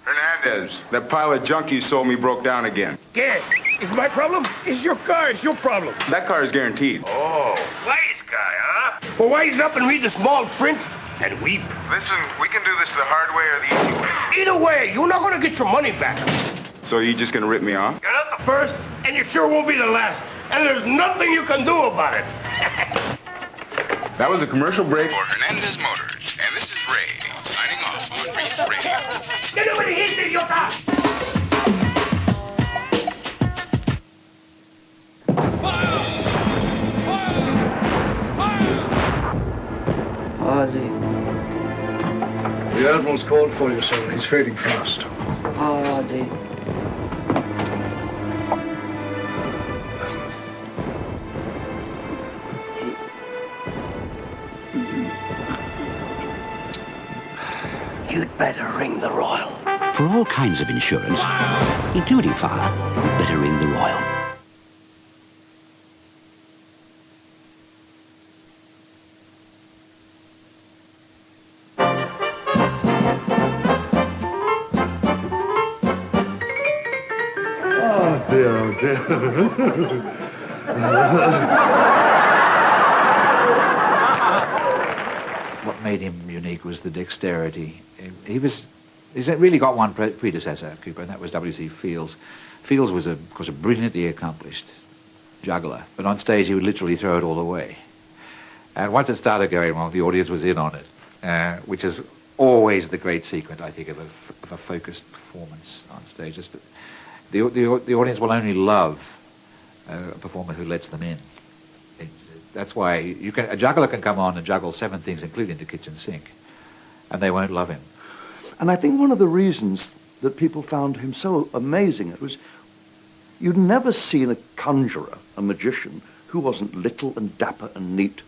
Hernandez, that pile of junk you sold me broke down again. Gad, it's my problem? It's your car, it's your problem. That car is guaranteed. Oh, wise guy, huh? Well, wise up and read the small print and weep. Listen, we can do this the hard way or the easy way. Either way, you're not going to get your money back. So you just gonna rip me off? You're not the first, and you sure won't be the last. And there's nothing you can do about it. That was a commercial break. For Hernandez Motors, and this is Ray, signing off on Reef Radio. Get over here, idiota! The Admiral's called for you, sir. He's fading fast. Hardy. You'd better ring the Royal. For all kinds of insurance, including fire, better ring the Royal. Oh, dear. What made him unique was the dexterity. He's really got one predecessor, Cooper, and that was W.C. Fields. Fields was, of course, a brilliantly accomplished juggler, but on stage he would literally throw it all away. And once it started going wrong, the audience was in on it, which is always the great secret, I think, of a focused performance on stage. Just the audience will only love a performer who lets them in. That's why a juggler can come on and juggle 7 things, including the kitchen sink, and they won't love him. And I think one of the reasons that people found him so amazing, it was you'd never seen a conjurer, a magician, who wasn't little and dapper and neat,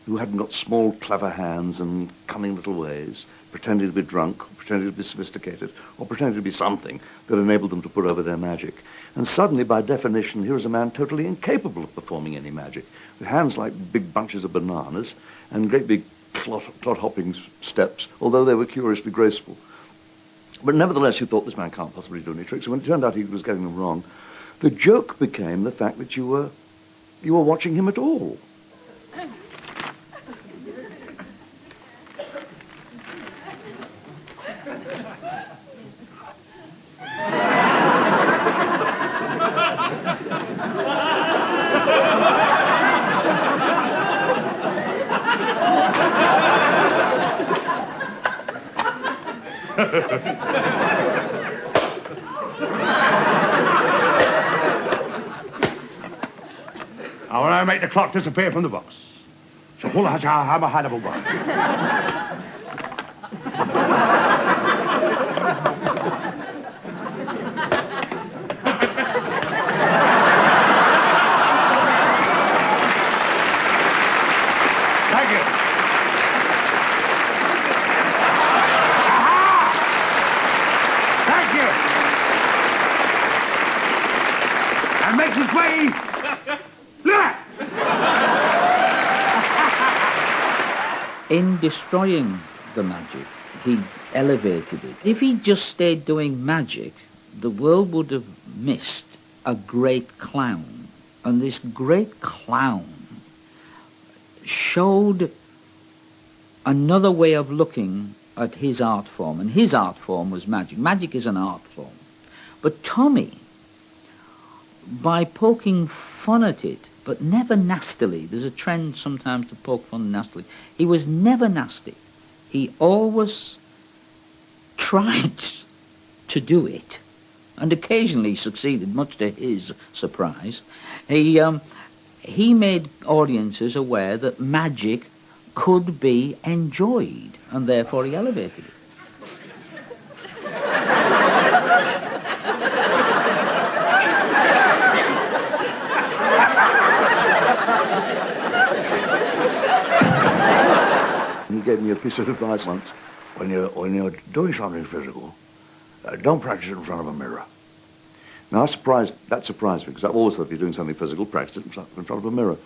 who hadn't got small, clever hands and cunning little ways, pretending to be drunk, pretending to be sophisticated, or pretending to be something that enabled them to put over their magic. And suddenly, by definition, here is a man totally incapable of performing any magic, with hands like big bunches of bananas and great big clot-hopping steps, although they were curiously graceful. But nevertheless, you thought, this man can't possibly do any tricks. And when it turned out he was getting them wrong, the joke became the fact that you were watching him at all. I want to make the clock disappear from the box. So pull out our hammer Hannibal one. Thank you. Thank you. And makes his way. In destroying the magic, he elevated it. If he just stayed doing magic, the world would have missed a great clown. And this great clown showed another way of looking at his art form. And his art form was magic. Magic is an art form. But Tommy, by poking fun at it, but never nastily. There's a trend sometimes to poke fun nastily. He was never nasty. He always tried to do it, and occasionally succeeded, much to his surprise. He made audiences aware that magic could be enjoyed, and therefore he elevated it. He gave me a piece of advice once. When you're doing something physical, don't practice it in front of a mirror. Now, that surprised me, because I've always thought if you're doing something physical, practice it in front of a mirror.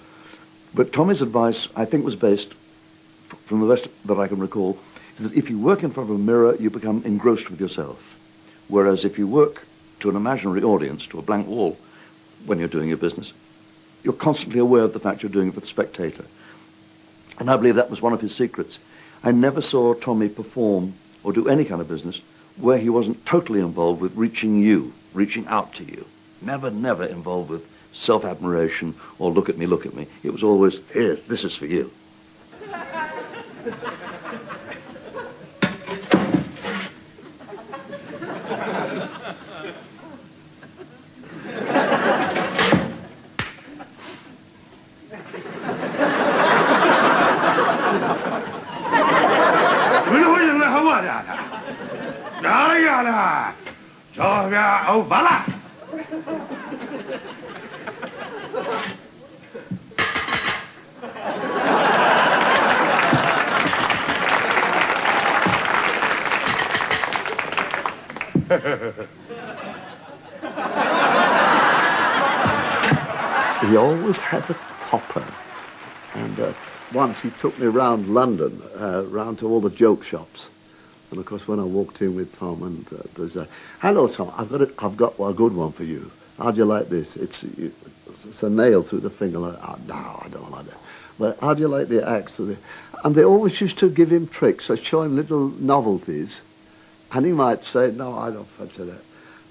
But Tommy's advice, I think, was based, from the best that I can recall, is that if you work in front of a mirror, you become engrossed with yourself. Whereas if you work to an imaginary audience, to a blank wall, when you're doing your business, you're constantly aware of the fact you're doing it for the spectator. And I believe that was one of his secrets. I never saw Tommy perform or do any kind of business where he wasn't totally involved with reaching you, reaching out to you. Never involved with self-admiration or look at me. It was always, here, this is for you. Oh, voilà! He always had a topper. And once he took me around London, round to all the joke shops. And of course, when I walked in with Tom, and there's a, hello Tom, I've got a good one for you. How'd you like this? It's a nail through the finger. Like, oh, no, I don't like that. But how'd you like the axe? And they always used to give him tricks, or show him little novelties, and he might say, no, I don't fancy that.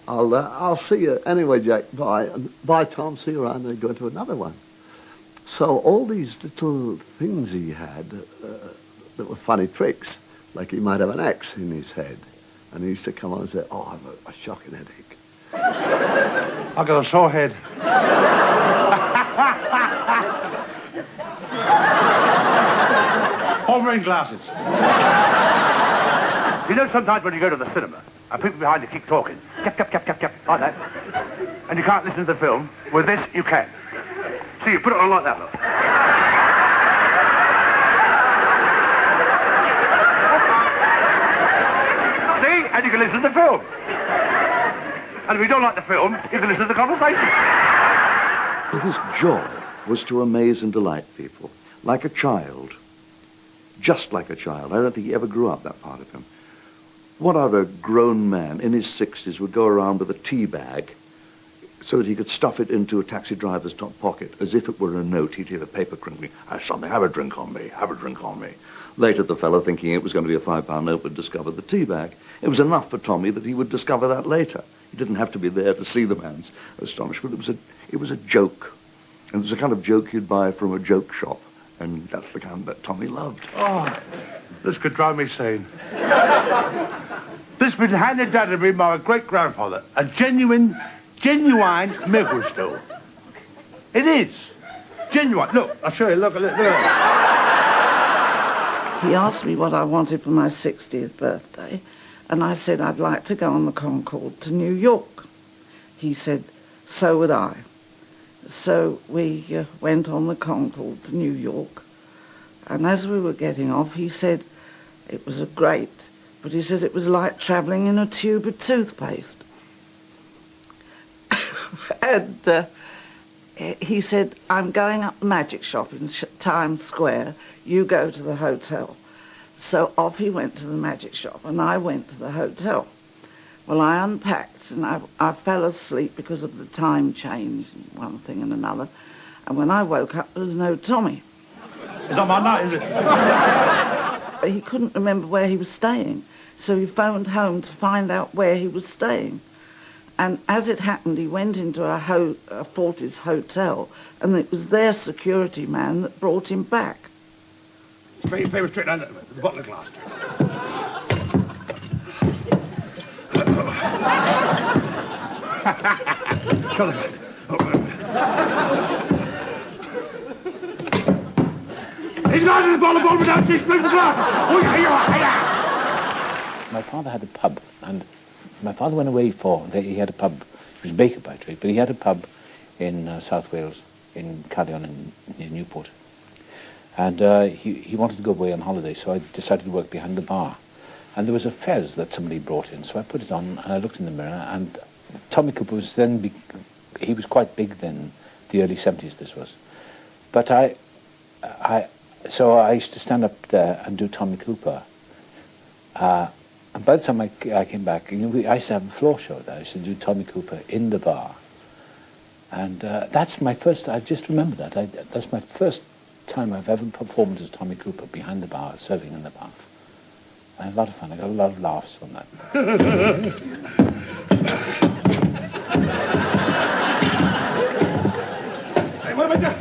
I'll see you anyway, Jack. Bye. And bye, Tom. See you around. And then go to another one. So all these little things he had that were funny tricks. Like he might have an axe in his head. And he used to come on and say, oh, I've a shocking headache. I've got a sore head. Hovering glasses. You know, sometimes when you go to the cinema, and people behind you keep talking, like that, and you can't listen to the film, with this, you can. So you put it on like that, look. And you can listen to the film. And if you don't like the film, you can listen to the conversation. His joy was to amaze and delight people, like a child. Just like a child. I don't think he ever grew up, that part of him. What other grown man in his 60s would go around with a tea bag so that he could stuff it into a taxi driver's top pocket as if it were a note? He'd hear the paper crinkling. Have a drink on me, have a drink on me. Later, the fellow, thinking it was going to be a £5 note, would discover the tea bag. It was enough for Tommy that he would discover that later. He didn't have to be there to see the man's astonishment. It was a joke. And it was a kind of joke you'd buy from a joke shop. And that's the kind that Tommy loved. Oh, this could drive me sane. This has been handed down to me by my great-grandfather. A genuine Milky Stone. It is. Genuine. Look, I'll show you. Look. He asked me what I wanted for my 60th birthday, and I said I'd like to go on the Concorde to New York. He said, so would I. So we went on the Concorde to New York, and as we were getting off, he said it was great, but he said it was like travelling in a tube of toothpaste. And he said, I'm going up the magic shop in Times Square. You go to the hotel. So off he went to the magic shop, and I went to the hotel. Well, I unpacked, and I fell asleep because of the time change, and one thing and another. And when I woke up, there was no Tommy. It's on my night, is it? He couldn't remember where he was staying, so he phoned home to find out where he was staying. And as it happened, he went into a Fortis hotel, and it was their security man that brought him back. Paper straight down the bottle of glass. Come on. He's got the ball without 6 spoons of glass. Oh, yeah. My father had a pub, and my father went away he had a pub. He was a baker by trade, but he had a pub in South Wales, in Cardion, near Newport. And he wanted to go away on holiday, so I decided to work behind the bar. And there was a fez that somebody brought in, so I put it on, and I looked in the mirror, and Tommy Cooper was then, he was quite big then, the early 70s this was. But so I used to stand up there and do Tommy Cooper. And by the time I came back, I used to have a floor show there. I used to do Tommy Cooper in the bar. And that's my first, I just remember that. That's my first time I've ever performed as Tommy Cooper behind the bar, serving in the bar. I had a lot of fun. I got a lot of laughs on that. Hey, what am I doing?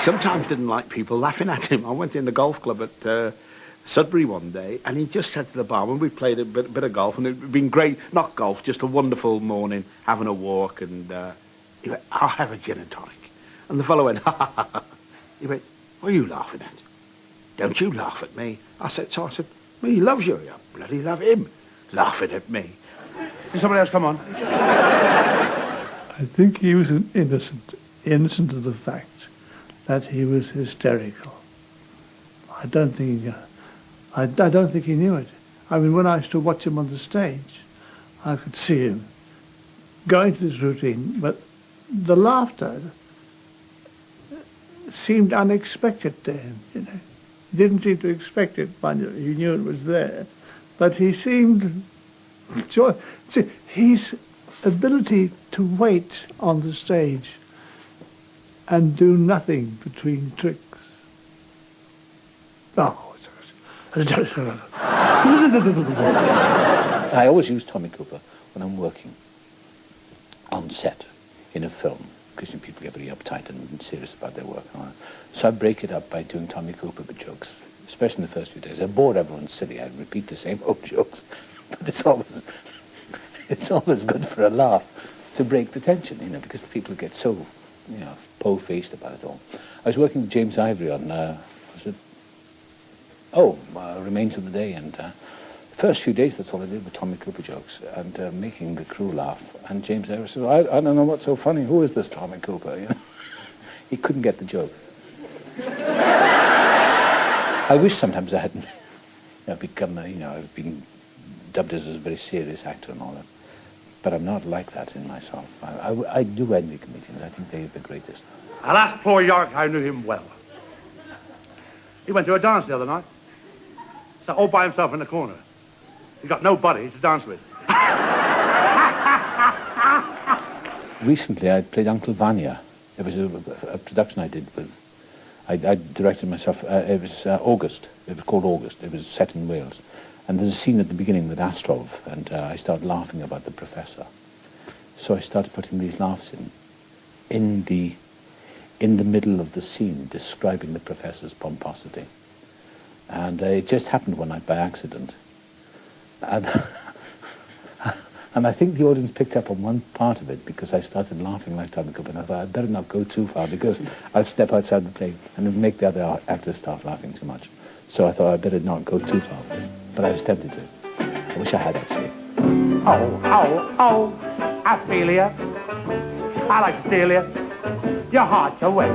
Sometimes didn't like people laughing at him. I went in the golf club at Sudbury one day, and he just said to the barman, we played a bit of golf, and it'd been great, not golf, just a wonderful morning, having a walk, and he went, I'll have a gin and tonic. And the fellow went, ha, ha, ha, ha. He went, what are you laughing at? Don't you laugh at me. I said, well, he loves you. I bloody love him, laughing at me. Did somebody else come on? I think he was innocent of the fact that he was hysterical. I don't think he knew it. I mean, when I used to watch him on the stage, I could see him going to this routine, but the laughter seemed unexpected to him, you know. He didn't seem to expect it, but he knew it was there. But he seemed his ability to wait on the stage and do nothing between tricks. Oh, I always use Tommy Cooper when I'm working on set in a film, because people get very uptight and serious about their work. So I break it up by doing Tommy Cooper with jokes, especially in the first few days. I bored everyone silly. I repeat the same old jokes, but it's always good for a laugh to break the tension, you know, because the people get so, you know, po-faced about it all. I was working with James Ivory on, Remains of the Day, and the first few days that's all I did with Tommy Cooper jokes and making the crew laugh. And James Ivory said, I don't know what's so funny. Who is this Tommy Cooper? You know? He couldn't get the joke. I wish sometimes I hadn't become, I've been dubbed as a very serious actor and all that. But I'm not like that in myself. I do envy comedians. I think they're the greatest. I'll ask poor York, I knew him well. He went to a dance the other night. Sat all by himself in the corner. He got nobody to dance with. Recently, I played Uncle Vanya. It was a production I did with... I directed myself. It was August. It was called August. It was set in Wales. And there's a scene at the beginning with Astrov, and I started laughing about the professor. So I started putting these laughs in. in the middle of the scene, describing the professor's pomposity. And it just happened one night by accident. And, and I think the audience picked up on one part of it because I started laughing like Tommy Cooper, and I thought I'd better not go too far because I'll step outside the play and it'll make the other actors start laughing too much. So I thought I'd better not go too far with it. But I was tempted to. I wish I had, actually. Oh, I feel ya. I like to steal ya. Your heart's away.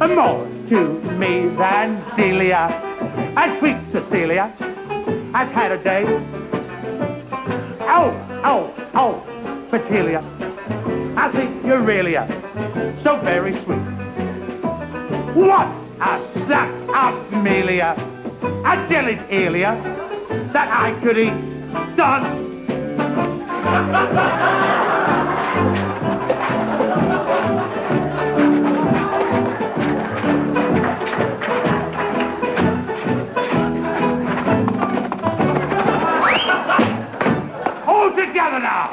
And more to me than Delia. And sweet Cecilia has had a day. Oh, Petilia. I think you're really so very sweet. What a snack of Melia. A jellied Elia that I could eat. Done. All together now.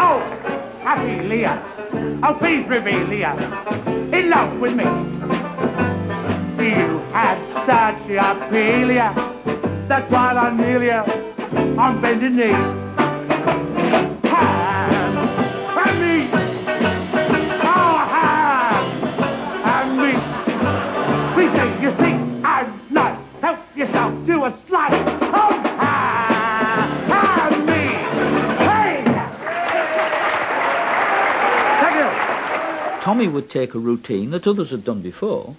Oh, happy Leah. Oh, please reveal Leah. In love with me. You had such a pelia. That's why I'm Amelia. On bended knee. Ham and me. Oh, ham and me. Please say you see I'm nice. Help yourself to a slice. Oh, ham and me. Hey! Thank you. Tommy would take a routine that others had done before.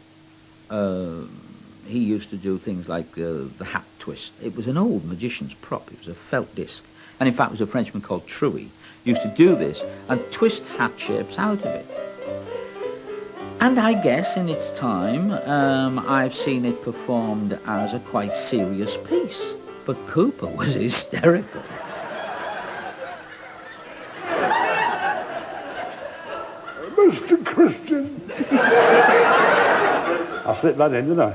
He used to do things like the hat twist. It was an old magician's prop. It was a felt disc. And in fact, it was a Frenchman called Truey used to do this and twist hat shapes out of it. And I guess in its time, I've seen it performed as a quite serious piece. But Cooper was hysterical. Mr. Christian. I slipped that in, didn't I?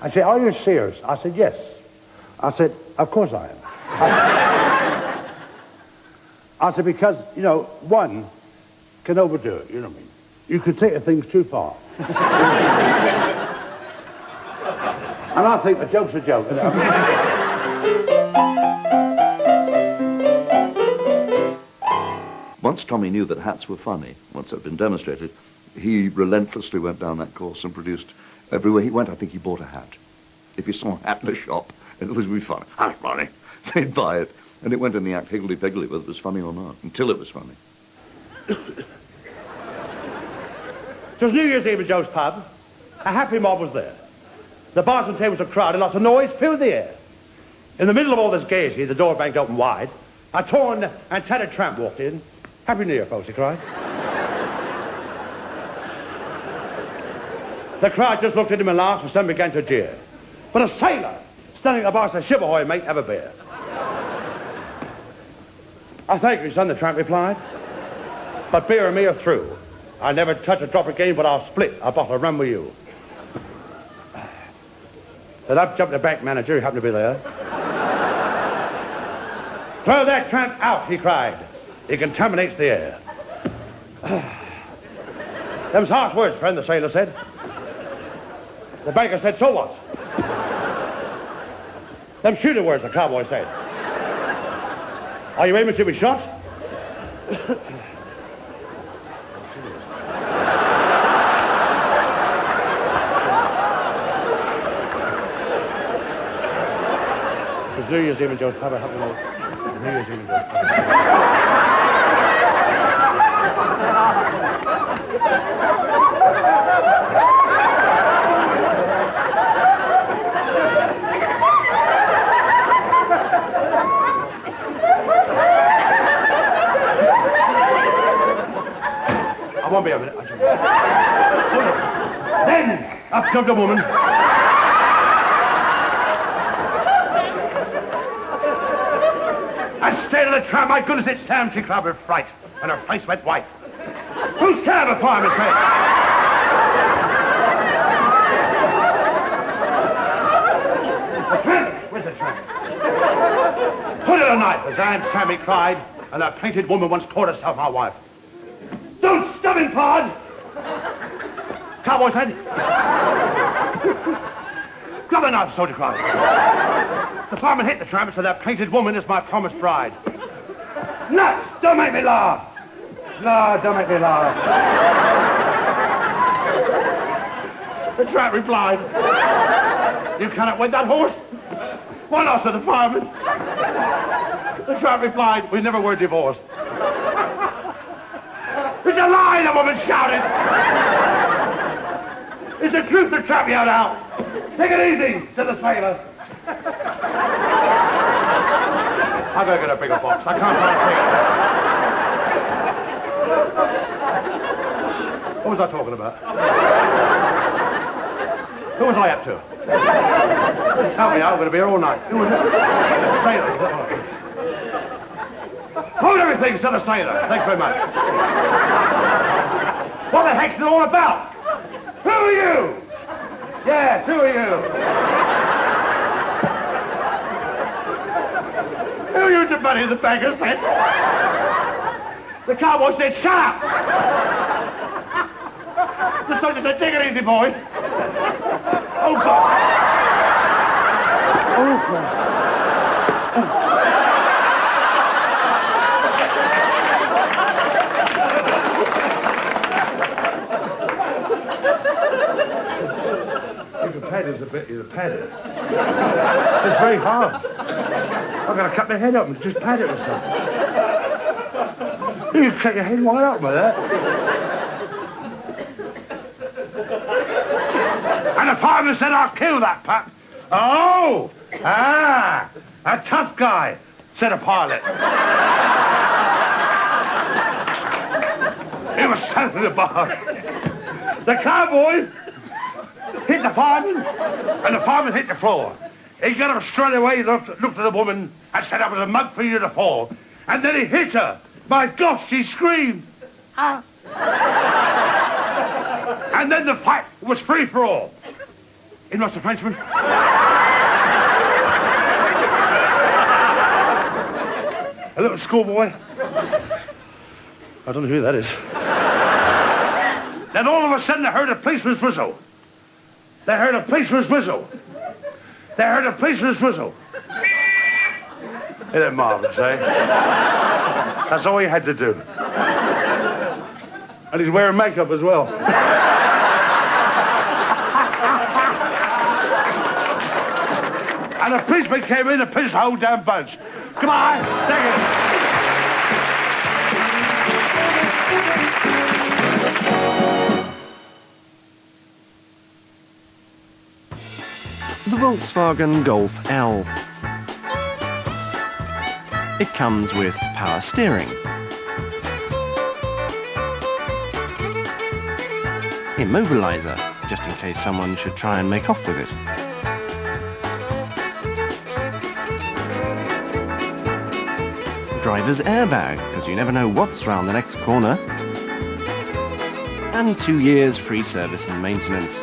I said, are you serious? I said, yes. I said, of course I am. I said, because, you know, one can overdo it, you know what I mean? You can take things too far. And I think a joke's a joke, you know? Once Tommy knew that hats were funny, once it had been demonstrated, he relentlessly went down that course and produced everywhere he went. I think he bought a hat. If he saw a hat in a shop, it was really funny. That's funny. So he'd buy it. And it went in the act higgledy-piggledy whether it was funny or not, until it was funny. It was New Year's Eve at Joe's pub. A happy mob was there. The bars and tables were crowded, lots of noise filled the air. In the middle of all this gaiety, the door banged open wide. A torn and tattered tramp walked in. Happy New Year, folks, he cried. The crowd just looked at him and laughed, and some began to jeer. But a sailor standing at the bar said, "Shiver ahoy, mate, have a beer." "I thank you, son," the tramp replied. "But beer and me are through. I'll never touch a drop again, but I'll split a bottle of rum with you." Then up jumped the bank manager, who happened to be there. "Throw that tramp out," he cried. "He contaminates the air." "Them's harsh words, friend," the sailor said. The banker said, "So what?" "Them shooter words," the cowboy said. "Are you aiming to be shot?" It was New Year's Eve in Joe's pub. New Year's Eve in Joe's pub. I won't be a minute. Then, up jumped a woman. I stared at the tramp. My goodness, it's Sam. She cried with fright, and her face went white. "Who's care of a fireman's face?" "The tramp. Where's the tramp?" "Put it a knife, as Aunt Sammy cried. And that painted woman once called herself my wife. Don't stub him, Pod! Cowboy's head. Grab a knife, soldier cried. The fireman hit the tramp, so that painted woman is my promised bride. Nuts! Don't make me laugh! No, don't make me laugh. The tramp replied, you cannot wed that horse. Why not, said the fireman. The tramp replied, we never were divorced. It's a lie, the woman shouted. It's the truth, the tramp yelled out. Take it easy, said the sailor. I gotta get a bigger box. I can't find a bigger. What was I talking about? Who was I up to? Tell me, I'm gonna be here all night. Who was it? Sailor. Hold everything, said the sailor. Thanks very much. What the heck's it all about? Who are you? Yes, who are you? Who are you to buddy, the beggar said. The cowboy said, shut up! The soldier said, take it easy, boys. Oh, God. Oh, God. You can pad us a bit, you pad it. It's very hard. I've got to cut my head up and just pad it or something. You can cut your head wide up with that. And the fireman said, I'll kill that pup. Oh! Ah! A tough guy, said a pilot. He was sent to the bar. The cowboy hit the fireman, and the fireman hit the floor. He got up straight away, looked at the woman, and said, I was a mug for you to fall. And then he hit her. My gosh, she screamed. Ah. And then the fight was free for all. In rushed the Frenchman. A little schoolboy. I don't know who that is. Then all of a sudden I heard a policeman's whistle. They heard a policeman's whistle. They heard a policeman's whistle. Isn't it marvelous, eh? That's all he had to do. And he's wearing makeup as well. And the policeman came in and pinched the whole damn bunch. Come on, take it. The Volkswagen Golf L. It comes with power steering, immobilizer, just in case someone should try and make off with it. Driver's airbag, because you never know what's round the next corner. And 2 years free service and maintenance.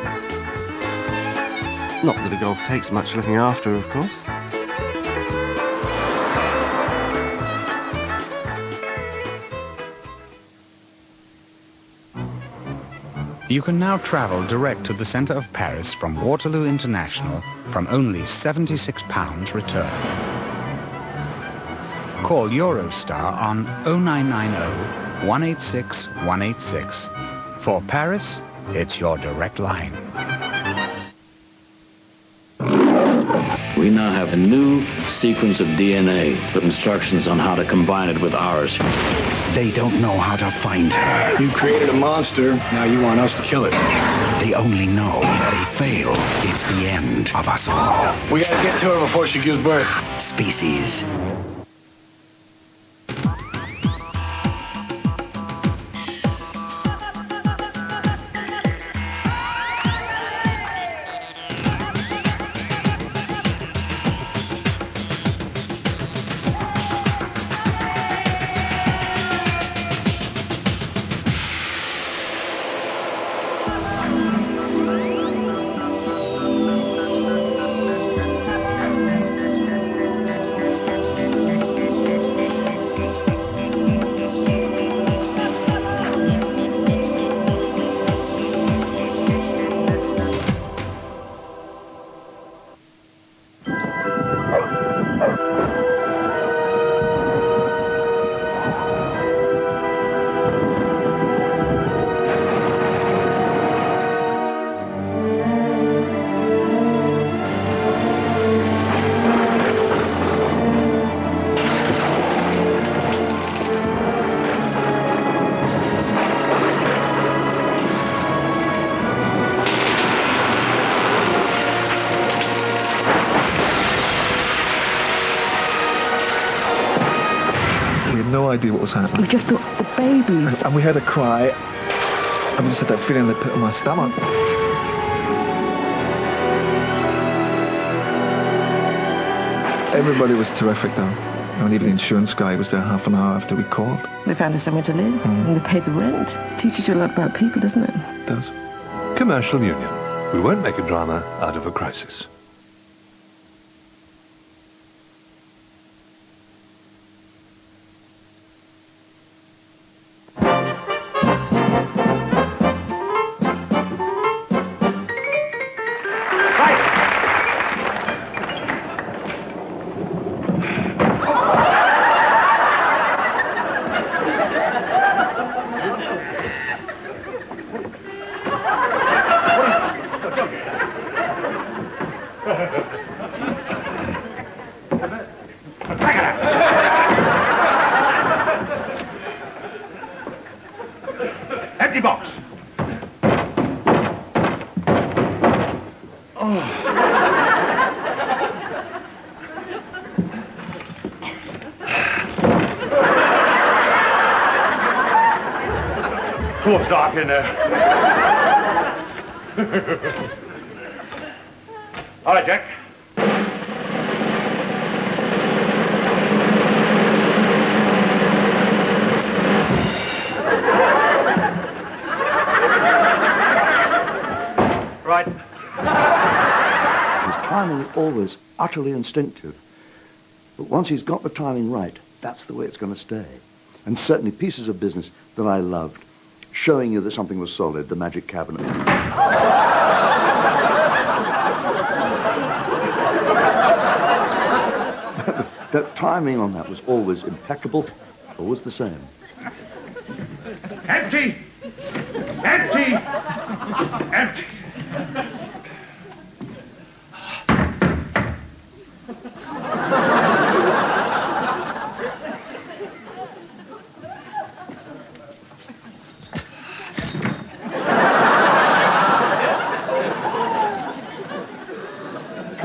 Not that a Golf takes much looking after, of course. You can now travel direct to the centre of Paris from Waterloo International from only £76 return. Call Eurostar on 0990 186 186. For Paris, it's your direct line. We now have a new sequence of DNA with instructions on how to combine it with ours. They don't know how to find her. You created a monster, now you want us to kill it. They only know if they fail, it's the end of us all. We gotta get to her before she gives birth. Species. idea what was happening. We just thought the babies. And we heard a cry, and we just had that feeling in the pit of my stomach. Everybody was terrific, though. And even the insurance guy was there half an hour after we called. They found us somewhere to live, and they paid the rent. Teaches you a lot about people, doesn't it? It does. Commercial Union. We won't make a drama out of a crisis. Empty box. Oh, it's dark in there. All right, Jack. Right. His timing is always utterly instinctive. But once he's got the timing right, that's the way it's going to stay. And certainly pieces of business that I loved, showing you that something was solid, the magic cabinet. The timing on that was always impeccable, always the same. Empty! Empty! Empty!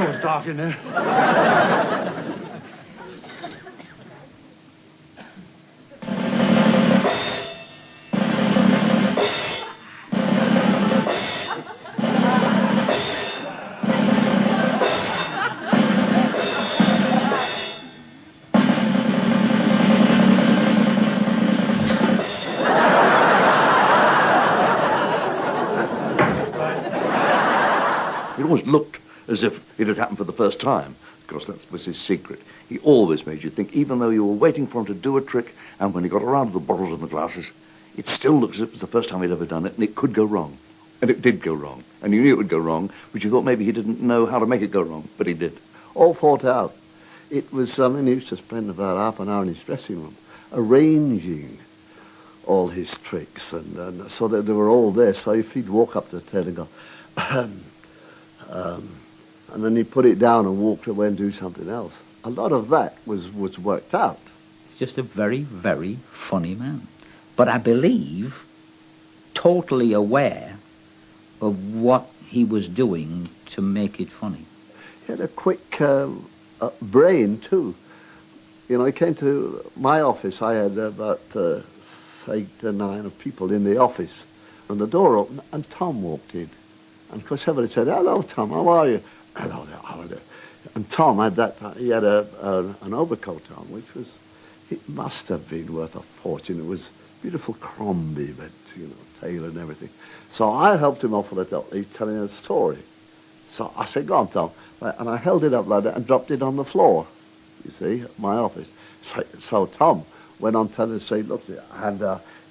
Oh, it's dark in there. It always looked as if it had happened for the first time. Of course, that was his secret. He always made you think, even though you were waiting for him to do a trick, and when he got around to the bottles and the glasses, it still looked as if it was the first time he'd ever done it, and it could go wrong. And it did go wrong. And you knew it would go wrong, but you thought maybe he didn't know how to make it go wrong, but he did. All thought out. It was, he used to spend about half an hour in his dressing room arranging all his tricks, and so that they were all there. So if he'd walk up to the table and go, and then he'd put it down and walk away and do something else. A lot of that was worked out. He's just a very, very funny man. But I believe totally aware of what he was doing to make it funny. He had a quick brain, too. You know, he came to my office. I had about 8 or 9 people in the office. And the door opened, and Tom walked in. And of course, everybody said, "Hello, Tom, how are you?" "Hello there, how are you?" And Tom had he had an overcoat on, which it must have been worth a fortune. It was beautiful Crombie, but, tailored and everything. So I helped him off with it. He's telling a story. So I said, "Go on, Tom." And I held it up like that and dropped it on the floor, you see, at my office. So Tom went on telling us, say, "Look, and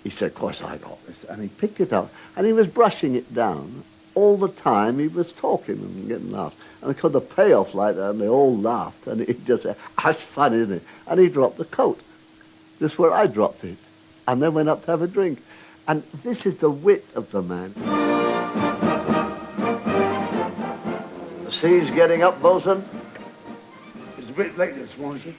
he said, 'Of course I got this." And he picked it up, and he was brushing it down. All the time he was talking and getting laughs. And of course the payoff like that, and they all laughed, and he just said, "That's funny, isn't it?" And he dropped the coat, just where I dropped it, and then went up to have a drink. And this is the wit of the man. The sea's getting up, bosun. It's a bit late this morning, sir.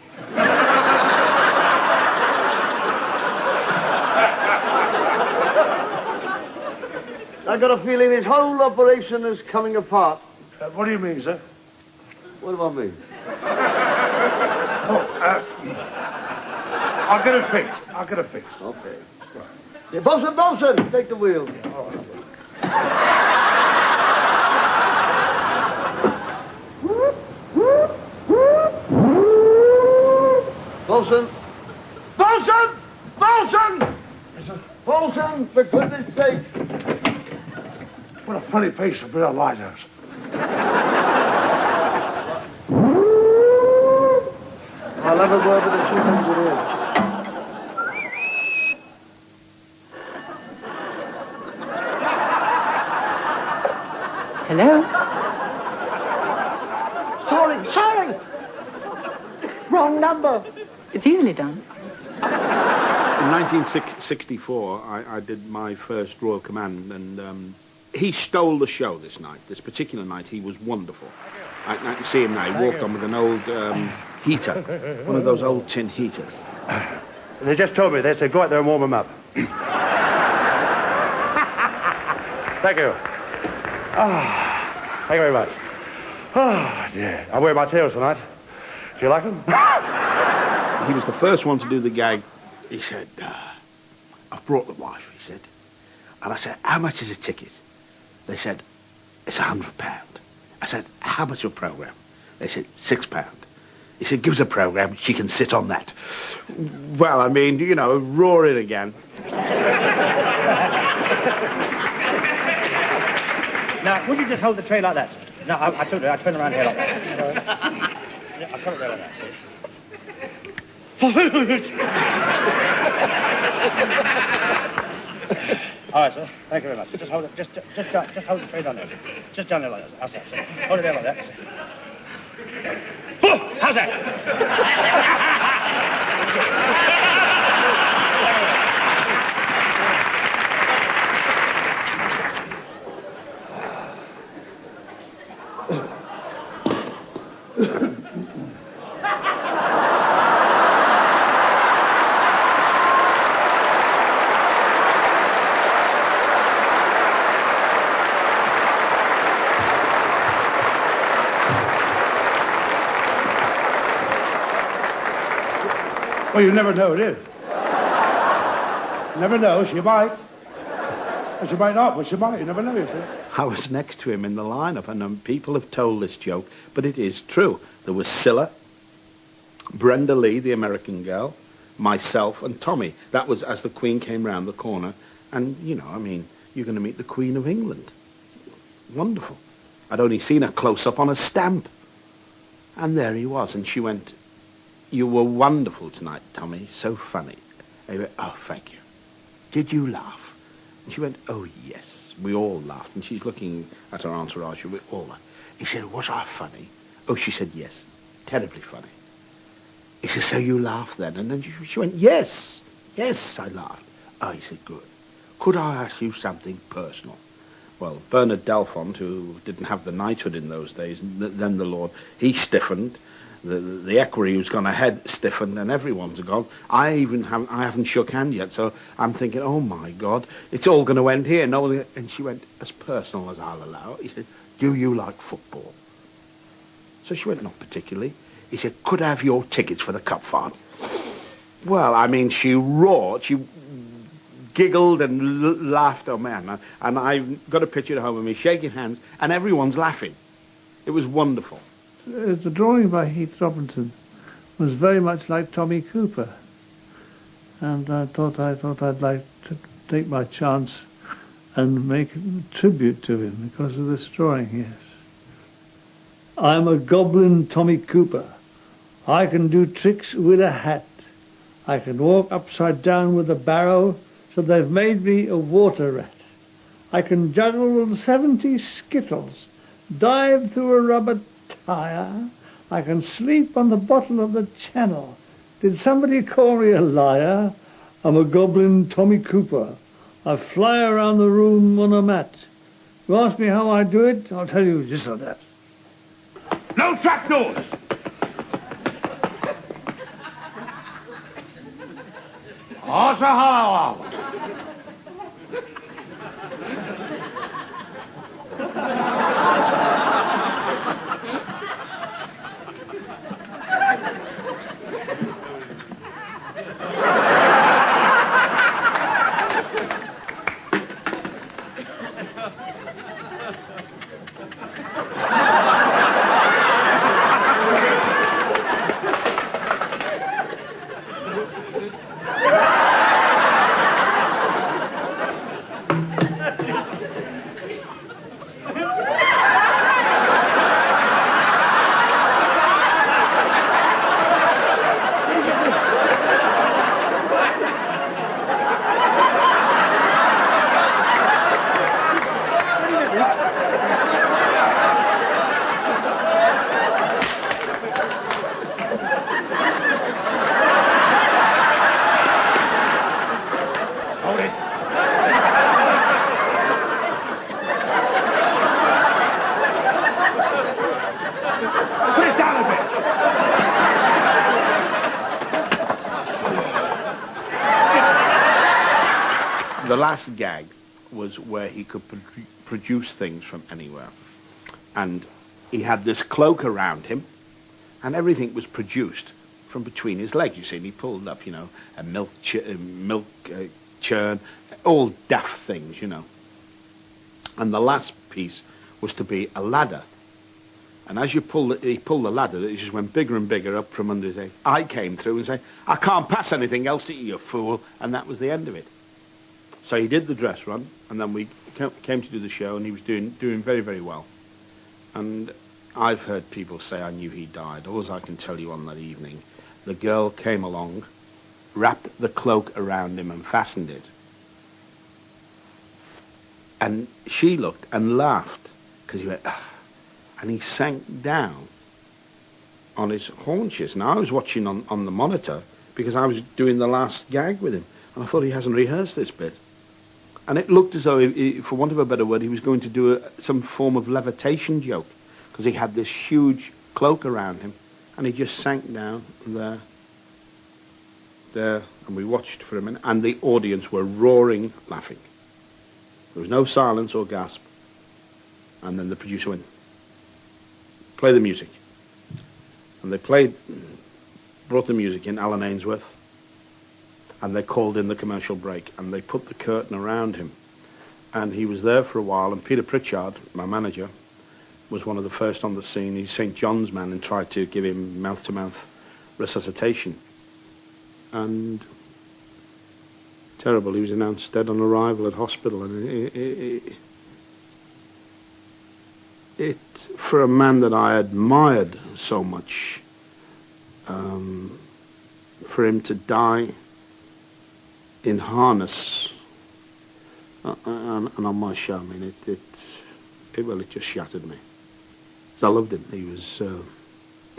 I got a feeling this whole operation is coming apart. What do you mean, sir? What do I mean? I'll get it fixed. I'll get it fixed. Okay. Yeah, Bosun, take the wheel. Bosun! Bosun, for goodness sake! What a funny place to be a lighthouse. I'll have a word with the chief engineer. Hello? Sorry! Wrong number. It's easily done. In 1964, I did my first Royal Command, and he stole the show this night. This particular night, he was wonderful. I can see him now. He walked on with an old heater, one of those old tin heaters. And they just told me, they said, go out there and warm him up. Thank you. Thank you very much. Oh, dear. I wear my tails tonight. Do you like them? He was the first one to do the gag. He said, I've brought the wife, he said. And I said, how much is a ticket? They said, it's £100. I said, how much a programme? They said, £6. He said, give us a programme, she can sit on that. Well, I mean, you know, roar it again. Now, would you just hold the tray like that, sir? No, I told you, I turn around here like that. Yeah, I'll turn it there like that, sir. All right, sir. Thank you very much. Just hold it. Just hold the tray down there. Just down there like that. That's it, sir. Hold it there like that. How's that? Well, you never know, do you? Never know. She might. Or she might not, but she might. You never know, you see. I was next to him in the lineup, and people have told this joke, but it is true. There was Scylla, Brenda Lee, the American girl, myself, and Tommy. That was as the Queen came round the corner. And, you know, I mean, you're going to meet the Queen of England. Wonderful. I'd only seen her close up on a stamp. And there he was, and she went, you were wonderful tonight, Tommy, so funny. And he went, oh, thank you. Did you laugh? And she went, oh, yes. We all laughed, and she's looking at her entourage, we all laughed. He said, was I funny? Oh, she said, yes, terribly funny. He said, so you laughed then? And then she went, yes, I laughed. Oh, he said, good. Could I ask you something personal? Well, Bernard Delfont, who didn't have the knighthood in those days, then the Lord, he stiffened. The equerry who's gone ahead stiffened, and everyone's gone. I haven't shook hand yet, so I'm thinking, oh my God, it's all going to end here. No, and she went, as personal as I'll allow. He said, do you like football? So she went, not particularly. He said, could I have your tickets for the cup final? Well, I mean, she roared, she giggled and laughed, oh man. And I've got a picture at home of me shaking hands, and everyone's laughing. It was wonderful. The drawing by Heath Robinson was very much like Tommy Cooper, and I thought I'd like to take my chance and make a tribute to him because of this drawing. Yes, I'm a goblin Tommy Cooper. I can do tricks with a hat. I can walk upside down with a barrow, so they've made me a water rat. I can juggle 70 skittles, dive through a rubber tire. I can sleep on the bottom of the channel. Did somebody call me a liar? I'm a goblin Tommy Cooper. I fly around the room on a mat. You ask me how I do it, I'll tell you just like that. No trapdoors! The last gag was where he could produce things from anywhere. And he had this cloak around him, and everything was produced from between his legs. You see, and he pulled up, you know, a milk churn, all daft things, you know. And the last piece was to be a ladder. And as he pulled the ladder, it just went bigger and bigger up from under his head. I came through and said, "I can't pass anything else to you, you fool." And that was the end of it. So he did the dress run, and then we came to do the show, and he was doing very, very well. And I've heard people say I knew he died. All I can tell you on that evening, the girl came along, wrapped the cloak around him and fastened it. And she looked and laughed, because he went, "Ah," and he sank down on his haunches. Now, I was watching on the monitor, because I was doing the last gag with him, and I thought he hasn't rehearsed this bit. And it looked as though, for want of a better word, he was going to do some form of levitation joke, because he had this huge cloak around him, and he just sank down there, and we watched for a minute, and the audience were roaring, laughing. There was no silence or gasp. And then the producer went, "Play the music." And they brought the music in, Alan Ainsworth, and they called in the commercial break, and they put the curtain around him. And he was there for a while, and Peter Pritchard, my manager, was one of the first on the scene. He's St. John's man, and tried to give him mouth-to-mouth resuscitation. And terrible, he was announced dead on arrival at hospital. And it for a man that I admired so much, for him to die in harness and on my show, I mean, it just shattered me. So I loved him. He was,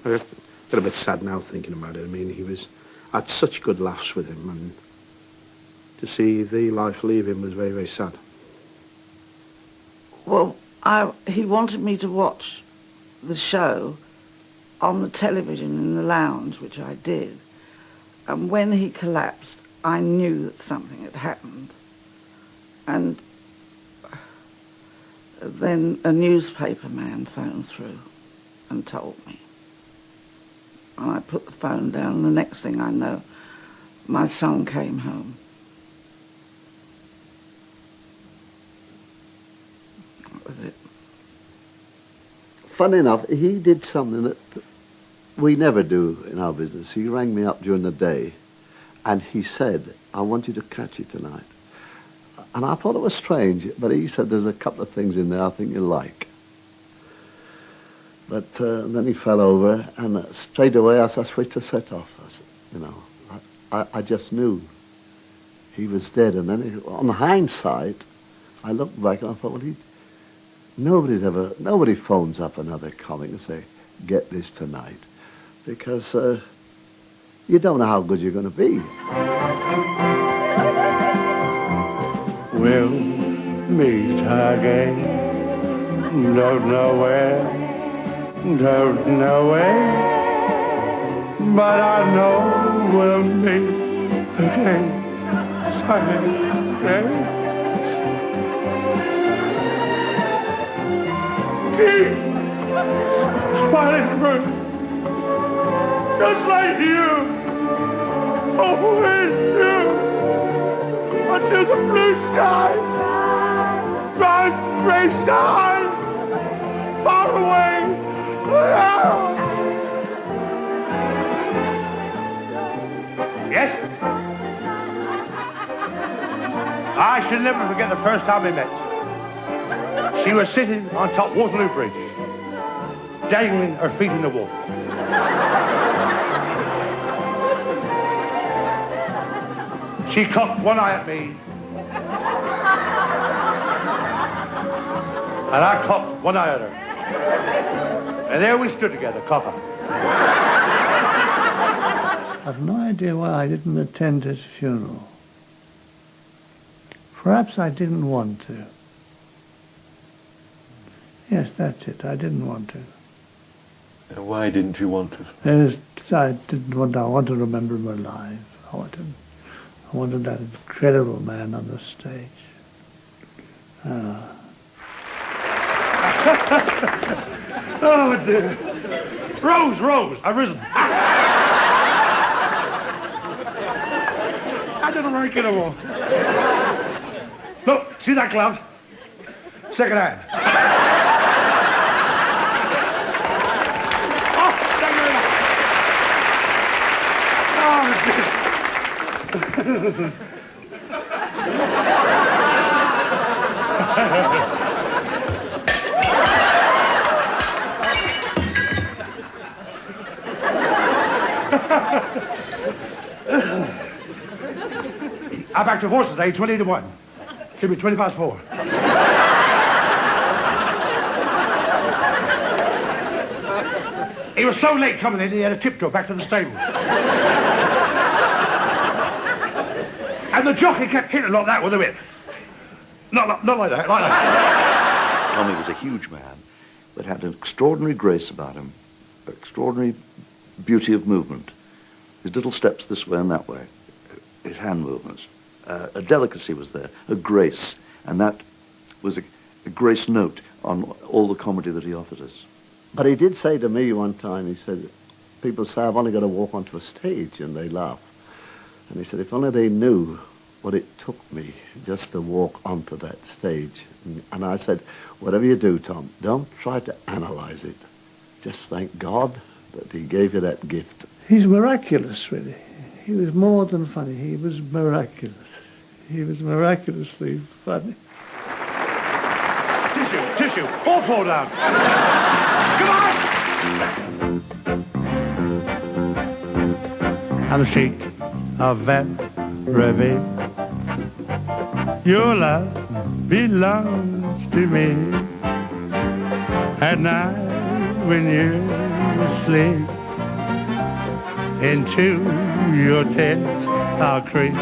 I get a bit sad now thinking about it. I mean, I had such good laughs with him, and to see the life leave him was very, very sad. Well, he wanted me to watch the show on the television in the lounge, which I did. And when he collapsed, I knew that something had happened. And then a newspaper man phoned through and told me. And I put the phone down, and the next thing I know, my son came home. That was it. Funny enough, he did something that we never do in our business. He rang me up during the day, and he said, "I want you to catch it tonight." And I thought it was strange, but he said, "There's a couple of things in there I think you'll like." But then he fell over, and straight away I switched the set off. I said, you know, I just knew he was dead. And then on hindsight, I looked back and I thought, well, nobody phones up another comic and say, "Get this tonight," because you don't know how good you're going to be. We'll meet again, don't know where, but I know we'll meet again someday. Keep smiling through, just like you always do. Until the blue sky, bright gray sky, far away. Yes? I shall never forget the first time we met. She was sitting on top Waterloo Bridge, dangling her feet in the water. She cocked one eye at me, and I cocked one eye at her. And there we stood together, cock-up. I've no idea why I didn't attend his funeral. Perhaps I didn't want to. Yes, that's it. I didn't want to. Why didn't you want to? I didn't want. I want to remember him alive. I I wanted that incredible man on the stage. Oh, dear. Rose, arisen. I don't like it anymore. Look, see that glove? Second hand. Oh, thank you very much. I backed your horses, 20 to 1. Give me 20 past 4. He was so late coming in, he had a tiptoe back to the stable. And the jockey kept hitting like that with the whip. Not like that, like that. Tommy was a huge man, but had an extraordinary grace about him, extraordinary beauty of movement. His little steps this way and that way, his hand movements. A delicacy was there, a grace, and that was a grace note on all the comedy that he offered us. But he did say to me one time, he said, people say, I've only got to walk onto a stage, and they laugh. And he said, if only they knew what it took me just to walk onto that stage. And I said, whatever you do, Tom, don't try to analyze it. Just thank God that he gave you that gift. He's miraculous, really. He was more than funny. He was miraculous. He was miraculously funny. Tissue, all fall down. Come on! I'm chic of that revy. Your love belongs to me. At night when you're asleep, into your tent I'll creep.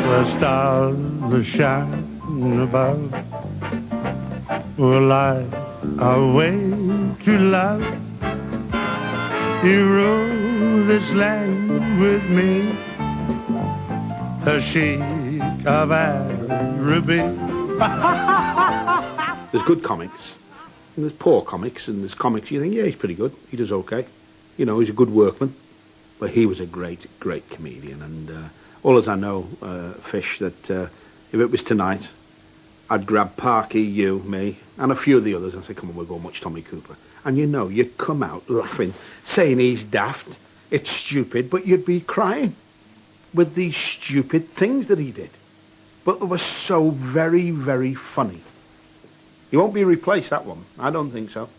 The stars that shine above will light our way to love. You rule this land with me, the chic of Araby. There's good comics, and there's poor comics, and there's comics you think, yeah, he's pretty good, he does okay. You know, he's a good workman, but he was a great, great comedian, and all as I know, Fish, that if it was tonight, I'd grab Parky, you, me, and a few of the others and say, come on, we'll go and watch Tommy Cooper. And you know, you'd come out laughing, saying he's daft, it's stupid, but you'd be crying with these stupid things that he did. But they were so very, very funny. He won't be replaced, that one. I don't think so.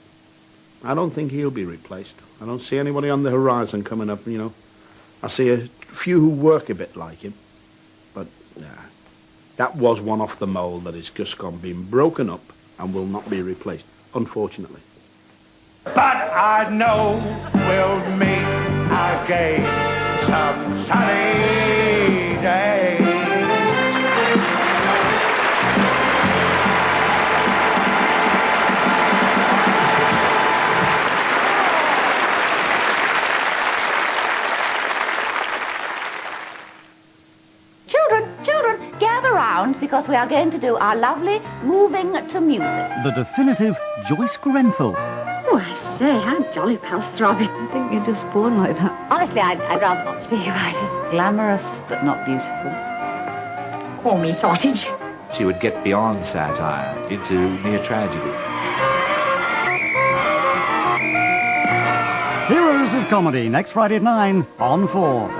I don't think he'll be replaced. I don't see anybody on the horizon coming up, you know. I see a few who work a bit like him. But, yeah, that was one off the mould that has just been broken up and will not be replaced, unfortunately. But I know we'll meet again some sunny day. Children, gather round because we are going to do our lovely Moving to Music. The definitive Joyce Grenfell. Oh, I say, how jolly pals throbbing. I think you're just born like that. Honestly, I'd rather not speak about it. Glamorous, but not beautiful. Call me sausage. She would get beyond satire into near tragedy. Heroes of Comedy, next Friday at 9 on 4.